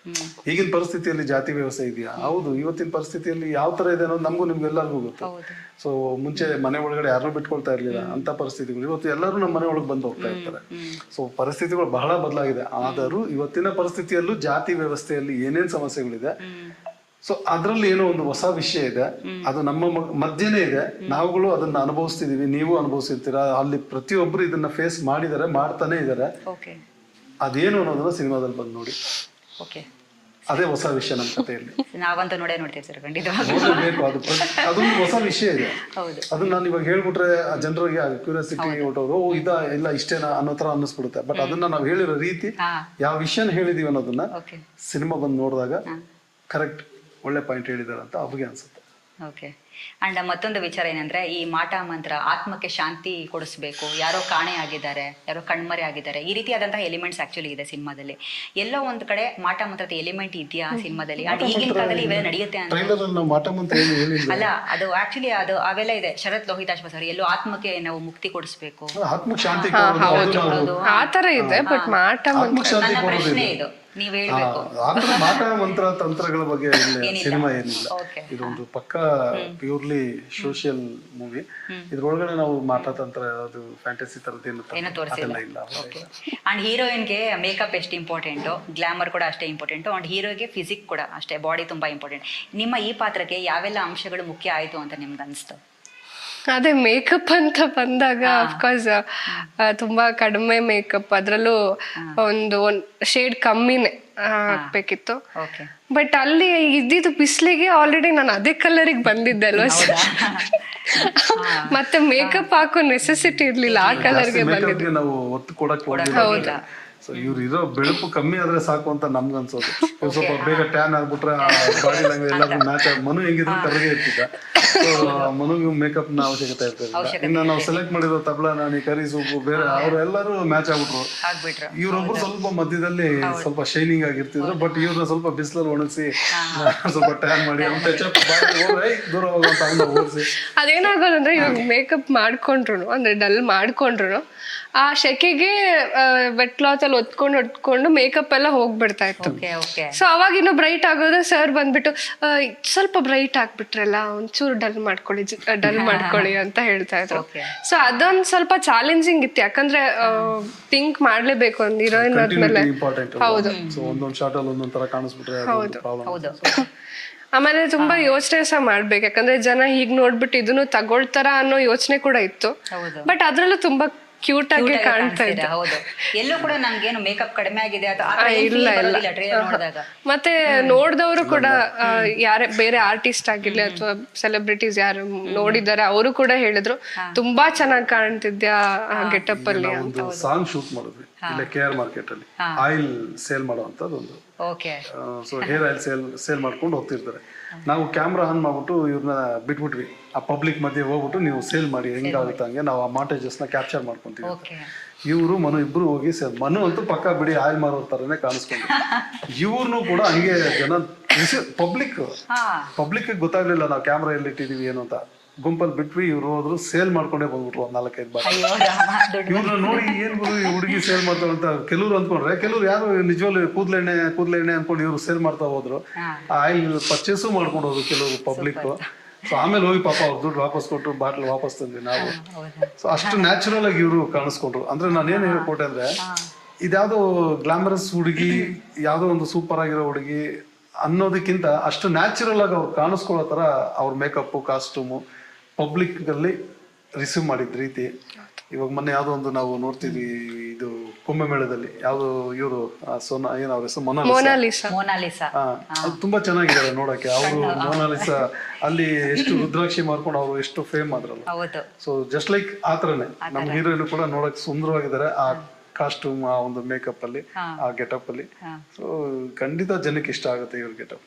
S3: ಈಗಿನ ಪರಿಸ್ಥಿತಿಯಲ್ಲಿ ಜಾತಿ ವ್ಯವಸ್ಥೆ ಇದೆಯಾ? ಹೌದು. ಇವತ್ತಿನ ಪರಿಸ್ಥಿತಿಯಲ್ಲಿ ಯಾವ ತರ ಇದೆ ಅನ್ನೋದು ನಮಗೂ ನಿಮ್ಗೆಲ್ಲರಿಗೂ ಗೊತ್ತು. ಸೊ ಮುಂಚೆ ಮನೆ ಒಳಗಡೆ ಯಾರನ್ನೂ ಬಿಟ್ಕೊಳ್ತಾ ಇರ್ಲಿಲ್ಲ ಅಂತ ಪರಿಸ್ಥಿತಿಗಳು. ಇವತ್ತು ಎಲ್ಲರೂ ನಮ್ಮ ಮನೆ ಒಳಗೆ ಬಂದು ಹೋಗ್ತಾ ಇರ್ತಾರೆ. ಸೊ ಪರಿಸ್ಥಿತಿಗಳು ಬಹಳ ಬದಲಾಗಿದೆ. ಆದರೂ ಇವತ್ತಿನ ಪರಿಸ್ಥಿತಿಯಲ್ಲೂ ಜಾತಿ ವ್ಯವಸ್ಥೆಯಲ್ಲಿ ಏನೇನ್ ಸಮಸ್ಯೆಗಳಿದೆ, ಸೊ ಅದ್ರಲ್ಲಿ ಏನೋ ಒಂದು ಹೊಸ ವಿಷಯ ಇದೆ. ಅದು ನಮ್ಮ ಮಧ್ಯನೇ ಇದೆ. ನಾವುಗಳು ಅದನ್ನ ಅನುಭವಿಸ್ತಿದೀವಿ, ನೀವು ಅನುಭವಿಸಿರ್ತೀರಾ. ಅಲ್ಲಿ ಪ್ರತಿಯೊಬ್ರು ಇದನ್ನ ಫೇಸ್ ಮಾಡಿದಾರೆ, ಮಾಡ್ತಾನೆ ಇದಾರೆ. ಅದೇನು ಅನ್ನೋದನ್ನ ಸಿನಿಮಾದಲ್ಲಿ ಬಂದು ನೋಡಿ. ಅದೇ ಹೊಸ ವಿಷಯ ನಮ್ಮ ಕಥೆಯಲ್ಲಿ.
S1: ನಾವಂತೂ ನೋಡ್ತೀವಿ ಸರ್,
S3: ನೋಡಬೇಕು. ಅದೊಂದು ಹೊಸ ವಿಷಯ ಇದೆ. ಅದನ್ನ ನಾನು ಇವಾಗ ಹೇಳ್ಬಿಟ್ರೆ ಜನರಿಗೆ ಕ್ಯೂರಿಯಾಸಿಟಿ ಹೊಟ್ಟೋದು, ಇದ ಇಲ್ಲ ಇಷ್ಟೇನಾ ಅನ್ನೋ ತರ ಅನ್ನಿಸ್ಬಿಡುತ್ತೆ. ಬಟ್ ಅದನ್ನ ನಾವು ಹೇಳಿರೋ ರೀತಿ, ಯಾವ ವಿಷಯನ ಹೇಳಿದೀವಿ ಅನ್ನೋದನ್ನ ಸಿನಿಮಾ ಬಂದು ನೋಡಿದಾಗ ಕರೆಕ್ಟ್ ಒಳ್ಳೆ ಪಾಯಿಂಟ್ ಹೇಳಿದಾರೆ ಅಂತ ಅವ್ರಿಗೆ ಅನ್ಸುತ್ತೆ.
S1: ಓಕೆ. ಅಂಡ್ ಮತ್ತೊಂದು ವಿಚಾರ ಏನಂದ್ರೆ ಈ ಮಾಟ ಮಂತ್ರ ಆತ್ಮಕ್ಕೆ ಶಾಂತಿ ಕೊಡಿಸ್ಬೇಕು, ಯಾರೋ ಕಾಣೆ ಆಗಿದ್ದಾರೆ, ಯಾರೋ ಕಣ್ಮರೆ ಆಗಿದ್ದಾರೆ, ಈ ರೀತಿಯಾದಂತಹ ಎಲಿಮೆಂಟ್ಸ್ ಆಕ್ಚುಲಿ ಇದೆ ಸಿನಿಮಾದಲ್ಲಿ. ಎಲ್ಲೋ ಒಂದ್ ಕಡೆ ಮಾಟ ಮಂತ್ರದ ಎಲಿಮೆಂಟ್ ಇದೆಯಾ ಸಿನಿಮಾದಲ್ಲಿ? ಅಂಡ್ ಈಗಿನ ಕಾಲದಲ್ಲಿ ಇವೆಲ್ಲ ನಡೆಯುತ್ತೆ ಅಂತ ಅಲ್ಲ, ಅದು ಆಕ್ಚುಲಿ ಅದು ಅವೆಲ್ಲ ಇದೆ. ಶರತ್ ಲೋಹಿತಾಶ್ವ ಸರ್ ಎಲ್ಲೋ ಆತ್ಮಕ್ಕೆ ನಾವು ಮುಕ್ತಿ ಕೊಡಿಸ್ಬೇಕು,
S2: ಆತರ ಇದೆ. ಬಟ್ ಮಾಟ
S1: ನನ್ನ ಪ್ರಶ್ನೆ ಇದು, ನೀವ್ ಹೇಳ್ಬೇಕು.
S3: ಮಾಟ ಮಂತ್ರ ತಂತ್ರಗಳ ಬಗ್ಗೆ ಸಿನಿಮಾ ಏನಿಲ್ಲ, ಇದೊಂದು ಪಕ್ಕ ಪ್ಯೂರ್ಲಿ ಸೋಷಿಯಲ್ ಮೂವಿ. ಇದ್ರೊಳಗಡೆ ನಾವು ಮಾಟ ತಂತ್ರ ಅದು ಫ್ಯಾಂಟಸಿ ತರದೇನು ತೋರಿಸಿಲ್ಲ.
S1: ಅಂಡ್ ಹೀರೋಯಿನ್ಗೆ ಮೇಕಪ್ ಎಷ್ಟು ಇಂಪಾರ್ಟೆಂಟ್, ಗ್ಲಾಮರ್ ಕೂಡ ಅಷ್ಟೇ ಇಂಪಾರ್ಟೆಂಟ್, ಅಂಡ್ ಹೀರೋಗೆ ಫಿಸಿಕ್ ಕೂಡ ಅಷ್ಟೇ, ಬಾಡಿ ತುಂಬಾ ಇಂಪಾರ್ಟೆಂಟ್. ನಿಮ್ಮ ಈ ಪಾತ್ರಕ್ಕೆ ಯಾವೆಲ್ಲ ಅಂಶಗಳು ಮುಖ್ಯ ಆಯ್ತು ಅಂತ ನಿಮ್ಗೆ ಅನಿಸ್ತು?
S2: ಅದೇ ಮೇಕಪ್ ಅಂತ ಬಂದಾಗ ಅಫ್ಕೋರ್ಸ್ ತುಂಬಾ ಕಡಿಮೆ ಮೇಕಪ್, ಅದ್ರಲ್ಲೂ ಒಂದು ಶೇಡ್ ಕಮ್ಮಿನೇ ಹಾಕ್ಬೇಕಿತ್ತು. ಬಟ್ ಅಲ್ಲಿ ಇದ್ದಿದ್ದು ಬಿಸಿಲಿಗೆ ಆಲ್ರೆಡಿ ನಾನು ಅದೇ ಕಲರಿಗೆ ಬಂದಿದ್ದೆ ಅಲ್ವಾ, ಮತ್ತೆ ಮೇಕಪ್ ಹಾಕೋ ನೆಸೆಸಿಟಿ ಇರ್ಲಿಲ್ಲ, ಆ ಕಲರ್ಗೆ ಬಂದಿದ್ದೆ.
S3: ನಾವು ಒತ್ತು ಕೊಡಕ್ಕೆ ಸೊ ಇವ್ರು ಇರೋ ಬೆಳಕು ಕಮ್ಮಿ ಆದ್ರೆ ಸಾಕು ಅಂತ ನಮ್ಗೆ ಅನ್ಸೋದು. ಸ್ವಲ್ಪ ಬೇಗ ಟ್ಯಾನ್ ಆಗ್ಬಿಟ್ರೆ ಬಾಡಿ ಲ್ಯಾಂಗ್ವೇಜ್ ಎಲ್ಲ ಮ್ಯಾಚ್ ಆಗಿ ಮನು ಹೆಂಗಿದ್ರು ಕರಗೆ ಇರ್ತಿದ್ದ. ಮನುಗೂ ಮೇಕಪ್ ನ ಅವಶ್ಯಕತೆ ಇರ್ತದೆ. ಇನ್ನು ನಾವು ಸೆಲೆಕ್ಟ್ ಮಾಡಿರೋ ತಬ್ಲಾ, ನಾನಿ, ಕರಿ, ಸೂಪು, ಬೇರೆ ಅವರೆಲ್ಲರೂ ಮ್ಯಾಚ್ ಆಗ್ಬಿಟ್ರು. ಇವ್ರೊಬ್ರು ಸ್ವಲ್ಪ ಮಧ್ಯದಲ್ಲಿ ಸ್ವಲ್ಪ ಶೈನಿಂಗ್ ಆಗಿರ್ತಿದ್ರು, ಬಟ್ ಇವ್ರನ್ನ ಸ್ವಲ್ಪ ಬಿಸಿಲಲ್ಲಿ ಒಣಗಿಸಿ ಸ್ವಲ್ಪ ಟ್ಯಾನ್ ಮಾಡಿ ದೂರ ಹೋಗುವಂತ ಅವನ್ನ ಓಡಿಸಿ.
S2: ಅದೇನಾಗೋದಂದ್ರೆ ಇವಾಗ ಮೇಕಪ್ ಮಾಡ್ಕೊಂಡ್ರು ಅಂದ್ರೆ ಡಲ್ ಮಾಡ್ಕೊಂಡ್ರು ಆ ಶೆಕೆಗೆ ವೆಟ್ ಕ್ಲಾತ್ ಅಲ್ಲಿ ಹೊತ್ಕೊಂಡು ಮೇಕಪ್ ಎಲ್ಲ ಹೋಗ್ಬಿಡ್ತಾ ಇತ್ತು. ಸೊ ಅವಾಗ ಇನ್ನು ಬ್ರೈಟ್ ಆಗೋದು ಸರ್ ಬಂದ್ಬಿಟ್ಟು ಸ್ವಲ್ಪ ಬ್ರೈಟ್ ಆಗ್ಬಿಟ್ರಲ್ಲ, ಒಂಚೂರು ಡಲ್ ಮಾಡ್ಕೊಳ್ಳಿ ಅಂತ ಹೇಳ್ತಾ ಇದ್ರು. ಸೊ ಅದೊಂದು ಸ್ವಲ್ಪ ಚಾಲೆಂಜಿಂಗ್ ಇತ್ತು, ಯಾಕಂದ್ರೆ ಥಿಂಕ್ ಮಾಡ್ಲೇಬೇಕು ಒಂದು ಹೀರೋಯಿನ್ ಆದ್ಮೇಲೆ. ಹೌದು,
S1: ಹೌದು.
S2: ಆಮೇಲೆ ತುಂಬಾ ಯೋಚನೆ ಸಹ ಮಾಡ್ಬೇಕು, ಯಾಕಂದ್ರೆ ಜನ ಹೀಗ್ ನೋಡ್ಬಿಟ್ಟು ಇದನ್ನು ತಗೊಳ್ತಾರ ಅನ್ನೋ ಯೋಚನೆ ಕೂಡ ಇತ್ತು. ಬಟ್ ಅದ್ರಲ್ಲೂ ತುಂಬಾ ಕ್ಯೂಟ್ ಆಗಿ ಕಾಣ್ತಾ ಇದ್ದೆ.
S1: ಹೌದು, ಎಲ್ಲೂ ಕೂಡ ನನ್ಗೇನು ಮೇಕಪ್ ಕಡಿಮೆ ಆಗಿದೆ
S2: ಮತ್ತೆ ನೋಡಿದವರು ಕೂಡ ಯಾರೇ ಬೇರೆ ಆರ್ಟಿಸ್ಟ್ ಆಗಿರ್ಲಿ ಅಥವಾ ಸೆಲೆಬ್ರಿಟೀಸ್ ಯಾರು ನೋಡಿದಾರೆ ಅವರು ಕೂಡ ಹೇಳಿದ್ರು ತುಂಬಾ ಚೆನ್ನಾಗಿ ಕಾಣ್ತಿದ್ಯಾ ಗೆಟಪ್ ಅಲ್ಲಿ ಅಂತ.
S3: ಸಾಂಗ್ ಶೂಟ್ ಮಾಡಿದ್ವಿ ಇಲ್ಲ KR ಮಾರ್ಕೆಟ್ ಅಲ್ಲಿ, ಆಯಿಲ್ ಸೇಲ್ ಮಾಡುವಂತದ್ದು ಒಂದು. ಸೊ ಹೇರ್ ಆಯಿಲ್ ಸೇಲ್ ಮಾಡ್ಕೊಂಡು ಹೋಗ್ತಿರ್ತಾರೆ. ನಾವು ಕ್ಯಾಮ್ರಾ ಆನ್ ಮಾಡ್ಬಿಟ್ಟು ಇವ್ರನ್ನ ಬಿಟ್ಬಿಟ್ವಿ, ಆ ಪಬ್ಲಿಕ್ ಮಧ್ಯೆ ಹೋಗ್ಬಿಟ್ಟು ನೀವು ಸೇಲ್ ಮಾಡಿ ಹೆಂಗಾಗುತ್ತೆ ಹಂಗೆ ನಾವು ಆ ಮಾಂಟೇಜಸ್ ನ ಕ್ಯಾಪ್ಚರ್ ಮಾಡ್ಕೊಂತೀವಿ. ಇವರು ಮನು ಇಬ್ರು ಹೋಗಿ ಮನು ಅಂತೂ ಪಕ್ಕ ಬಿಡಿ ಆಯಿಲ್ ಮಾರೋ ತರನೇ ಕಾಣಿಸ್ಕೊಂಡು, ಇವ್ರನ್ನು ಕೂಡ ಹಂಗೆ ಜನ ಪಬ್ಲಿಕ್ ಗೊತ್ತಾಗ್ಲಿಲ್ಲ ನಾವು ಕ್ಯಾಮ್ರಾ ಎಲ್ಲಿ ಇಟ್ಟಿದೀವಿ ಏನು ಅಂತ. ಗುಂಪಲ್ಲಿ ಬಿಟ್ವಿ, ಇವ್ರು ಹೋದ್ರು ಸೇಲ್ ಮಾಡ್ಕೊಂಡೇ ಬಂದ್ಬಿಟ್ರು ಒಂದ್ 4-5 ಬಾರಿ. ಇವ್ರನ್ನ ನೋಡಿ ಏನ್ ಹುಡುಗಿ ಸೇಲ್ ಮಾಡ್ತಾವ ಅಂತ ಕೆಲವ್ರು ಅಂದ್ಕೊಂಡ್ರೆ, ಕೆಲವ್ರು ಯಾರು ನಿಜವಾಗ್ಲೂ ಕೂದ್ಲೆಣ್ಣೆ ಅನ್ಕೊಂಡು ಇವ್ರು ಸೇಲ್ ಮಾಡ್ತಾ ಹೋದ್ರು. ಆಯಿಲ್ ಪರ್ಚೇಸು ಮಾಡ್ಕೊಂಡು ಹೋದ್ರು ಕೆಲವರು ಪಬ್ಲಿಕ್. ಸೊ ಆಮೇಲೆ ಹೋಗಿ ಪಾಪ ಅವ್ರು ದುಡ್ಡು ವಾಪಸ್ ಕೊಟ್ಟು ಬಾಟ್ಲ್ ವಾಪಸ್ ತಂದ್ವಿ ನಾವು. ಸೊ ಅಷ್ಟು ನ್ಯಾಚುರಲ್ ಆಗಿ ಇವರು ಕಾಣಿಸ್ಕೊಂಡ್ರು. ಅಂದ್ರೆ ನಾನೇನ್ ಹೇಳ್ಕೊಟ್ಟೆ ಅಂದ್ರೆ, ಇದ್ಯಾವುದೋ ಗ್ಲಾಮರಸ್ ಹುಡುಗಿ, ಯಾವ್ದೋ ಒಂದು ಸೂಪರ್ ಆಗಿರೋ ಹುಡುಗಿ ಅನ್ನೋದಕ್ಕಿಂತ ಅಷ್ಟು ನ್ಯಾಚುರಲ್ ಆಗಿ ಅವ್ರು ಕಾಣಿಸ್ಕೊಳ್ಳೋ ತರ ಅವ್ರ ಮೇಕಪ್, ಕಾಸ್ಟ್ಯೂಮು ಪಬ್ಲಿಕ್ ಅಲ್ಲಿ ರಿಸೀವ್ ಮಾಡಿದ ರೀತಿ. ಇವಾಗ ಮೊನ್ನೆ ಯಾವ್ದೋ ಒಂದು ನಾವು ನೋಡ್ತಿದ್ವಿ, ಇದು ಕುಂಭಮೇಳದಲ್ಲಿ ಯಾವ್ದು ಇವರು ಸೋನಾ ಏನ್ ಅವ್ರ ಹೆಸರು ಮೊನಾಲಿಸಾ, ಅದು ತುಂಬಾ ಚೆನ್ನಾಗಿದ್ದಾರೆ ನೋಡಕ್ಕೆ. ಅವರು ಮೊನಾಲಿಸಾ ಅಲ್ಲಿ ಎಷ್ಟು ರುದ್ರಾಕ್ಷಿ ಮಾಡ್ಕೊಂಡು ಅವರು ಎಷ್ಟು ಫೇಮ್ ಆದ್ರಲ್ಲ. ಸೊ ಜಸ್ಟ್ ಲೈಕ್ ಆತರನೇ ನಮ್ಮ ಹೀರೋಯಿನ್ ಕೂಡ ನೋಡಕ್ ಸುಂದರವಾಗಿದ್ದಾರೆ ಆ ಕಾಸ್ಟ್ಯೂಮ್, ಆ ಒಂದು ಮೇಕಪ್ ಅಲ್ಲಿ, ಆ ಗೆಟಪ್ ಅಲ್ಲಿ. ಸೊ ಖಂಡಿತ ಜನಕ್ಕೆ ಇಷ್ಟ ಆಗುತ್ತೆ ಇವ್ರ ಗೆಟಪ್.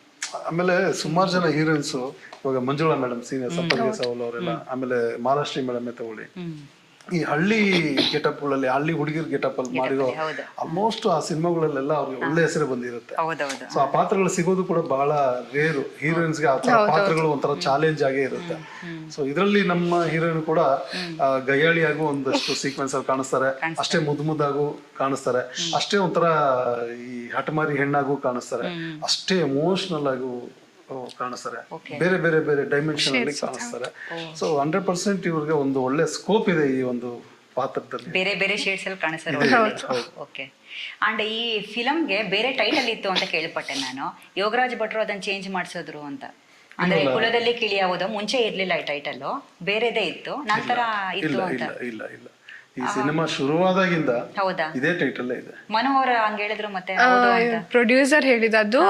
S3: ಆಮೇಲೆ ಸುಮಾರು ಜನ ಹೀರೋಯಿನ್ಸ್, ಇವಾಗ ಮಂಜುಳಾ ಮೇಡಮ್, ಸೀನಿಯರ್ ಸಪ್ಪಗೆ ಸವಲ್ ಅವರೆಲ್ಲ, ಆಮೇಲೆ ಮಹಾಲಕ್ಷ್ಮಿ ಮೇಡಮ್ ತಗೊಳ್ಳಿ, ಈ ಹಳ್ಳಿ ಗೆಟಪ್ ಗಳಲ್ಲಿ, ಹಳ್ಳಿ ಹುಡುಗಿರ್ ಗೆಟಪ್ ಅಲ್ಲಿ ಮಾಡಿರೋ ಆಲ್ಮೋಸ್ಟ್ ಆ ಸಿನಿಮಾಗಳಲ್ಲೆಲ್ಲ ಅವ್ರಿಗೆ ಒಳ್ಳೆ ಹೆಸರು ಬಂದಿರುತ್ತೆ. ಸೊ ಆ ಪಾತ್ರಗಳು ಸಿಗೋದು ಕೂಡ ಬಹಳ ರೇರು. ಹೀರೋಯಿನ್ಸ್ಗೆ ಆ ಪಾತ್ರಗಳು ಒಂಥರ ಚಾಲೆಂಜ್ ಆಗೇ ಇರುತ್ತೆ. ಸೊ ಇದರಲ್ಲಿ ನಮ್ಮ ಹೀರೋಯಿನ್ ಕೂಡ ಗಯ್ಯಾಳಿಯಾಗೂ ಒಂದಷ್ಟು ಸೀಕ್ವೆನ್ಸ್ ಅಲ್ಲಿ ಕಾಣಿಸ್ತಾರೆ, ಅಷ್ಟೇ ಮುದ್ದಾಗೂ ಕಾಣಿಸ್ತಾರೆ, ಅಷ್ಟೇ ಒಂಥರ ಈ ಹಠಮಾರಿ ಹೆಣ್ಣಾಗೂ ಕಾಣಿಸ್ತಾರೆ, ಅಷ್ಟೇ ಎಮೋಷನಲ್ ಆಗು ಕಾಣಿಸ್ತಾರೆ, ಬೇರೆ ಬೇರೆ ಬೇರೆ ಡೈಮೆನ್ಷನ್ ಅಲ್ಲಿ ಕಾಣಿಸ್ತಾರೆ. ಸೊ 100% ಇವ್ರಿಗೆ ಒಂದು ಒಳ್ಳೆ ಸ್ಕೋಪ್ ಇದೆ ಈ ಒಂದು ಪಾತ್ರದಲ್ಲಿ,
S1: ಬೇರೆ ಬೇರೆ ಶೇಡ್ಸ್ ಅಲ್ಲಿ ಕಾಣಿಸ್ತಾರೆ. ಓಕೆ. ಅಂಡ್ ಈ ಫಿಲಮ್ಗೆ ಬೇರೆ ಟೈಟಲ್ ಇತ್ತು ಅಂತ ಕೇಳ್ಪಟ್ಟೆ ನಾನು, ಯೋಗರಾಜ್ ಭಟ್ರು ಅದನ್ನ ಚೇಂಜ್ ಮಾಡಿಸಿದ್ರು ಅಂತ. ಅಂದ್ರೆ ಕುಲದಲ್ಲಿ ಕಿಳಿಯಾವುದು ಮುಂಚೆ ಇರ್ಲಿಲ್ಲ ಈ ಟೈಟಲ್, ಬೇರೆದೇ ಇತ್ತು, ನಂತರ ಇತ್ತು ಅಂತ.
S3: ಇಲ್ಲ ಈ ಸಿನಿಮಾ ಶುರುವಾದಾಗಿಂದ ಇದೇ ಟೈಟಲ್ ಇದೆ.
S1: ಮನೋಹರ್ ಹಂಗ ಹೇಳಿದ್ರು, ಮತ್ತೆ
S2: ಪ್ರೊಡ್ಯೂಸರ್ ಹೇಳಿದದ್ದು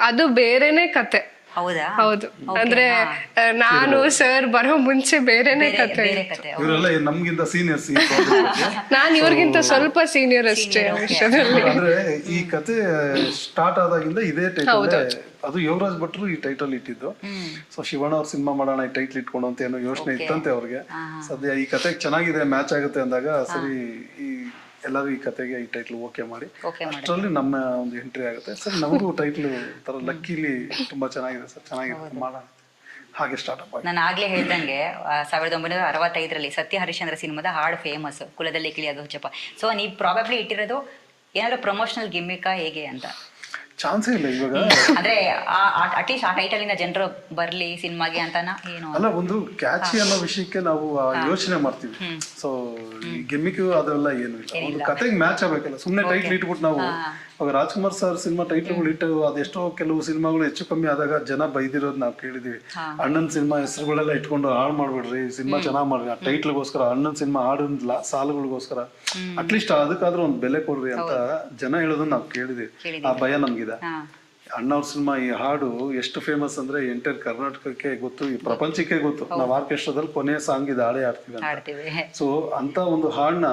S2: ಅದು ಬೇರೆನೆ ಕತೆ.
S1: ಹೌದಾ?
S2: ಹೌದು, ಅಂದ್ರೆ ನಾನು ಸರ್ ಬರೋ ಮುಂಚೆ ಬೇರೆನೆ ಕತೆ.
S1: ಬೇರೆ ಕತೆ.
S3: ಇವರೆಲ್ಲ ನಮ್ಗಿಂತ ಸೀನಿಯರ್ಸ್ ಈ
S2: ನಾನು ಇವ್ರಿಗಿಂತ ಸ್ವಲ್ಪ ಸೀನಿಯರ್ ಅಷ್ಟೇ ಆ ವಿಷಯದಲ್ಲಿ.
S3: ಅಂದ್ರೆ ಈ ಕತೆ ಸ್ಟಾರ್ಟ್ ಆದಾಗಿಂದ ಇದೇ ಟೈಟಲ್, ಅದು ಯೋಗರಾಜ್ ಭಟ್ರು ಈ ಟೈಟಲ್ ಇಟ್ಟಿದ್ದು. ಸೊ ಶಿವಣ್ಣ ಅವ್ರ ಸಿನಿಮಾ ಮಾಡೋಣ ಈ ಟೈಟಲ್ ಇಟ್ಕೊಂಡು ಅಂತ ಏನೋ ಯೋಚನೆ ಇತ್ತಂತೆ ಅವ್ರಿಗೆ. ಸದ್ಯ ಈ ಕತೆ ಚೆನ್ನಾಗಿದೆ, ಮ್ಯಾಚ್ ಆಗುತ್ತೆ ಅಂದಾಗ ಸರಿ ಈ ಎಲ್ಲರೂ ಈ ಕತೆಗೆ ಈ ಟೈಟ್ಲ್ ಓಕೆ ಮಾಡಿ ಅಷ್ಟರಲ್ಲಿ ನಮ್ಮ ಒಂದು ಎಂಟ್ರಿ ಆಗುತ್ತೆ. ಸರ್ ನಮಗೂ ಟೈಟ್ಲ್ ತರ ಲಕ್ಕಿಲಿ ತುಂಬಾ ಚೆನ್ನಾಗಿದೆ ಸರ್, ಚೆನ್ನಾಗಿದೆ ಮಾಡೋಣ ಹಾಗೆ ಸ್ಟಾರ್ಟ್ ಅಪ್.
S1: ನಾನು ಆಗ್ಲೇ ಹೇಳ್ದಂಗೆ 1965ರಲ್ಲಿ ಸತ್ಯ ಹರಿಶ್ಚಂದ್ರ ಸಿನಿಮಾದ ಹಾಡು ಫೇಮಸ್, ಕುಲದಲ್ಲಿ ಕಿಳಿಯೋದು ಹುಚ್ಚಪ್ಪ. ಸೊ ನೀವು ಪ್ರಾಬಬ್ಲಿ ಇಟ್ಟಿರೋದು ಏನಾದ್ರು ಪ್ರಮೋಷನಲ್ ಗಿಮ್ಮಿಕಾ ಹೇಗೆ ಅಂತ?
S3: ಚಾನ್ಸೇ ಇಲ್ಲ ಇವಾಗ.
S1: ಅಂದ್ರೆ ಅಟ್ಲೀಸ್ಟ್ ಆ ಟೈಟಲ್ ಇಂದ ಜನರು ಬರ್ಲಿ ಸಿನಿಮಾಗೆ ಅಂತನ ಏನು
S3: ಅಲ್ಲ, ಒಂದು ಕ್ಯಾಚಿ ಅನ್ನೋ ವಿಷಯಕ್ಕೆ ನಾವು ಯೋಚನೆ ಮಾಡ್ತೀವಿ. ಸೊ ಈ ಗಿಮ್ಮಿಕ್ ಅದೆಲ್ಲ ಏನು ಇಲ್ಲ, ಒಂದು ಕತೆಗೆ ಮ್ಯಾಚ್ ಆಗ್ಬೇಕಲ್ಲ. ಸುಮ್ನೆ ಟೈಟ್ಲ್ ಇಟ್ಬಿಟ್ಟು ನಾವು ಇವಾಗ ರಾಜ್ಕುಮಾರ್ ಸರ್ ಸಿನಿಮಾ ಟೈಟ್ಲ್ಗಳು ಇಟ್ಟು ಅದೆಷ್ಟೋ ಕೆಲವು ಸಿನಿಮಾಗಳು ಹೆಚ್ಚು ಕಮ್ಮಿ ಆದಾಗ ಜನ ಬೈದಿರೋದು ನಾವು ಕೇಳಿದೀವಿ. ಅಣ್ಣನ್ ಸಿನಿಮಾ ಹೆಸರುಗಳೆಲ್ಲ ಇಟ್ಕೊಂಡು ಹಾಳು ಮಾಡ್ಬಿಡ್ರಿ, ಸಿನಿಮಾ ಚೆನ್ನಾಗ್ ಮಾಡ್ರಿ, ಆ ಟೈಟ್ಲ್ಗೋಸ್ಕರ ಅಣ್ಣನ್ ಸಿನಿಮಾ ಹಾಡಿನ ಸಾಲುಗಳಿಗೋಸ್ಕರ ಅಟ್ಲೀಸ್ಟ್ ಅದಕ್ಕಾದ್ರೂ ಒಂದು ಬೆಲೆ ಕೊಡ್ರಿ ಅಂತ ಜನ ಹೇಳೋದನ್ನ ನಾವು ಕೇಳಿದೀವಿ. ಆ ಭಯ ನಮ್ಗಿದೆ. ಅಣ್ಣವ್ರ ಸಿನಿಮಾ ಈ ಹಾಡು ಎಷ್ಟು ಫೇಮಸ್ ಅಂದ್ರೆ ಎಂಟೈರ್ ಕರ್ನಾಟಕಕ್ಕೆ ಗೊತ್ತು, ಈ ಪ್ರಪಂಚಕ್ಕೆ ಗೊತ್ತು. ನಾವು ಆರ್ಕೆಸ್ಟ್ರಾದಲ್ಲಿ ಕೊನೆಯ ಸಾಂಗ್ ಇದು ಹಾಡೇ ಆಡ್ತೀವಿ ಅಂತ. ಸೊ ಅಂತ ಒಂದು ಹಾಡನ್ನ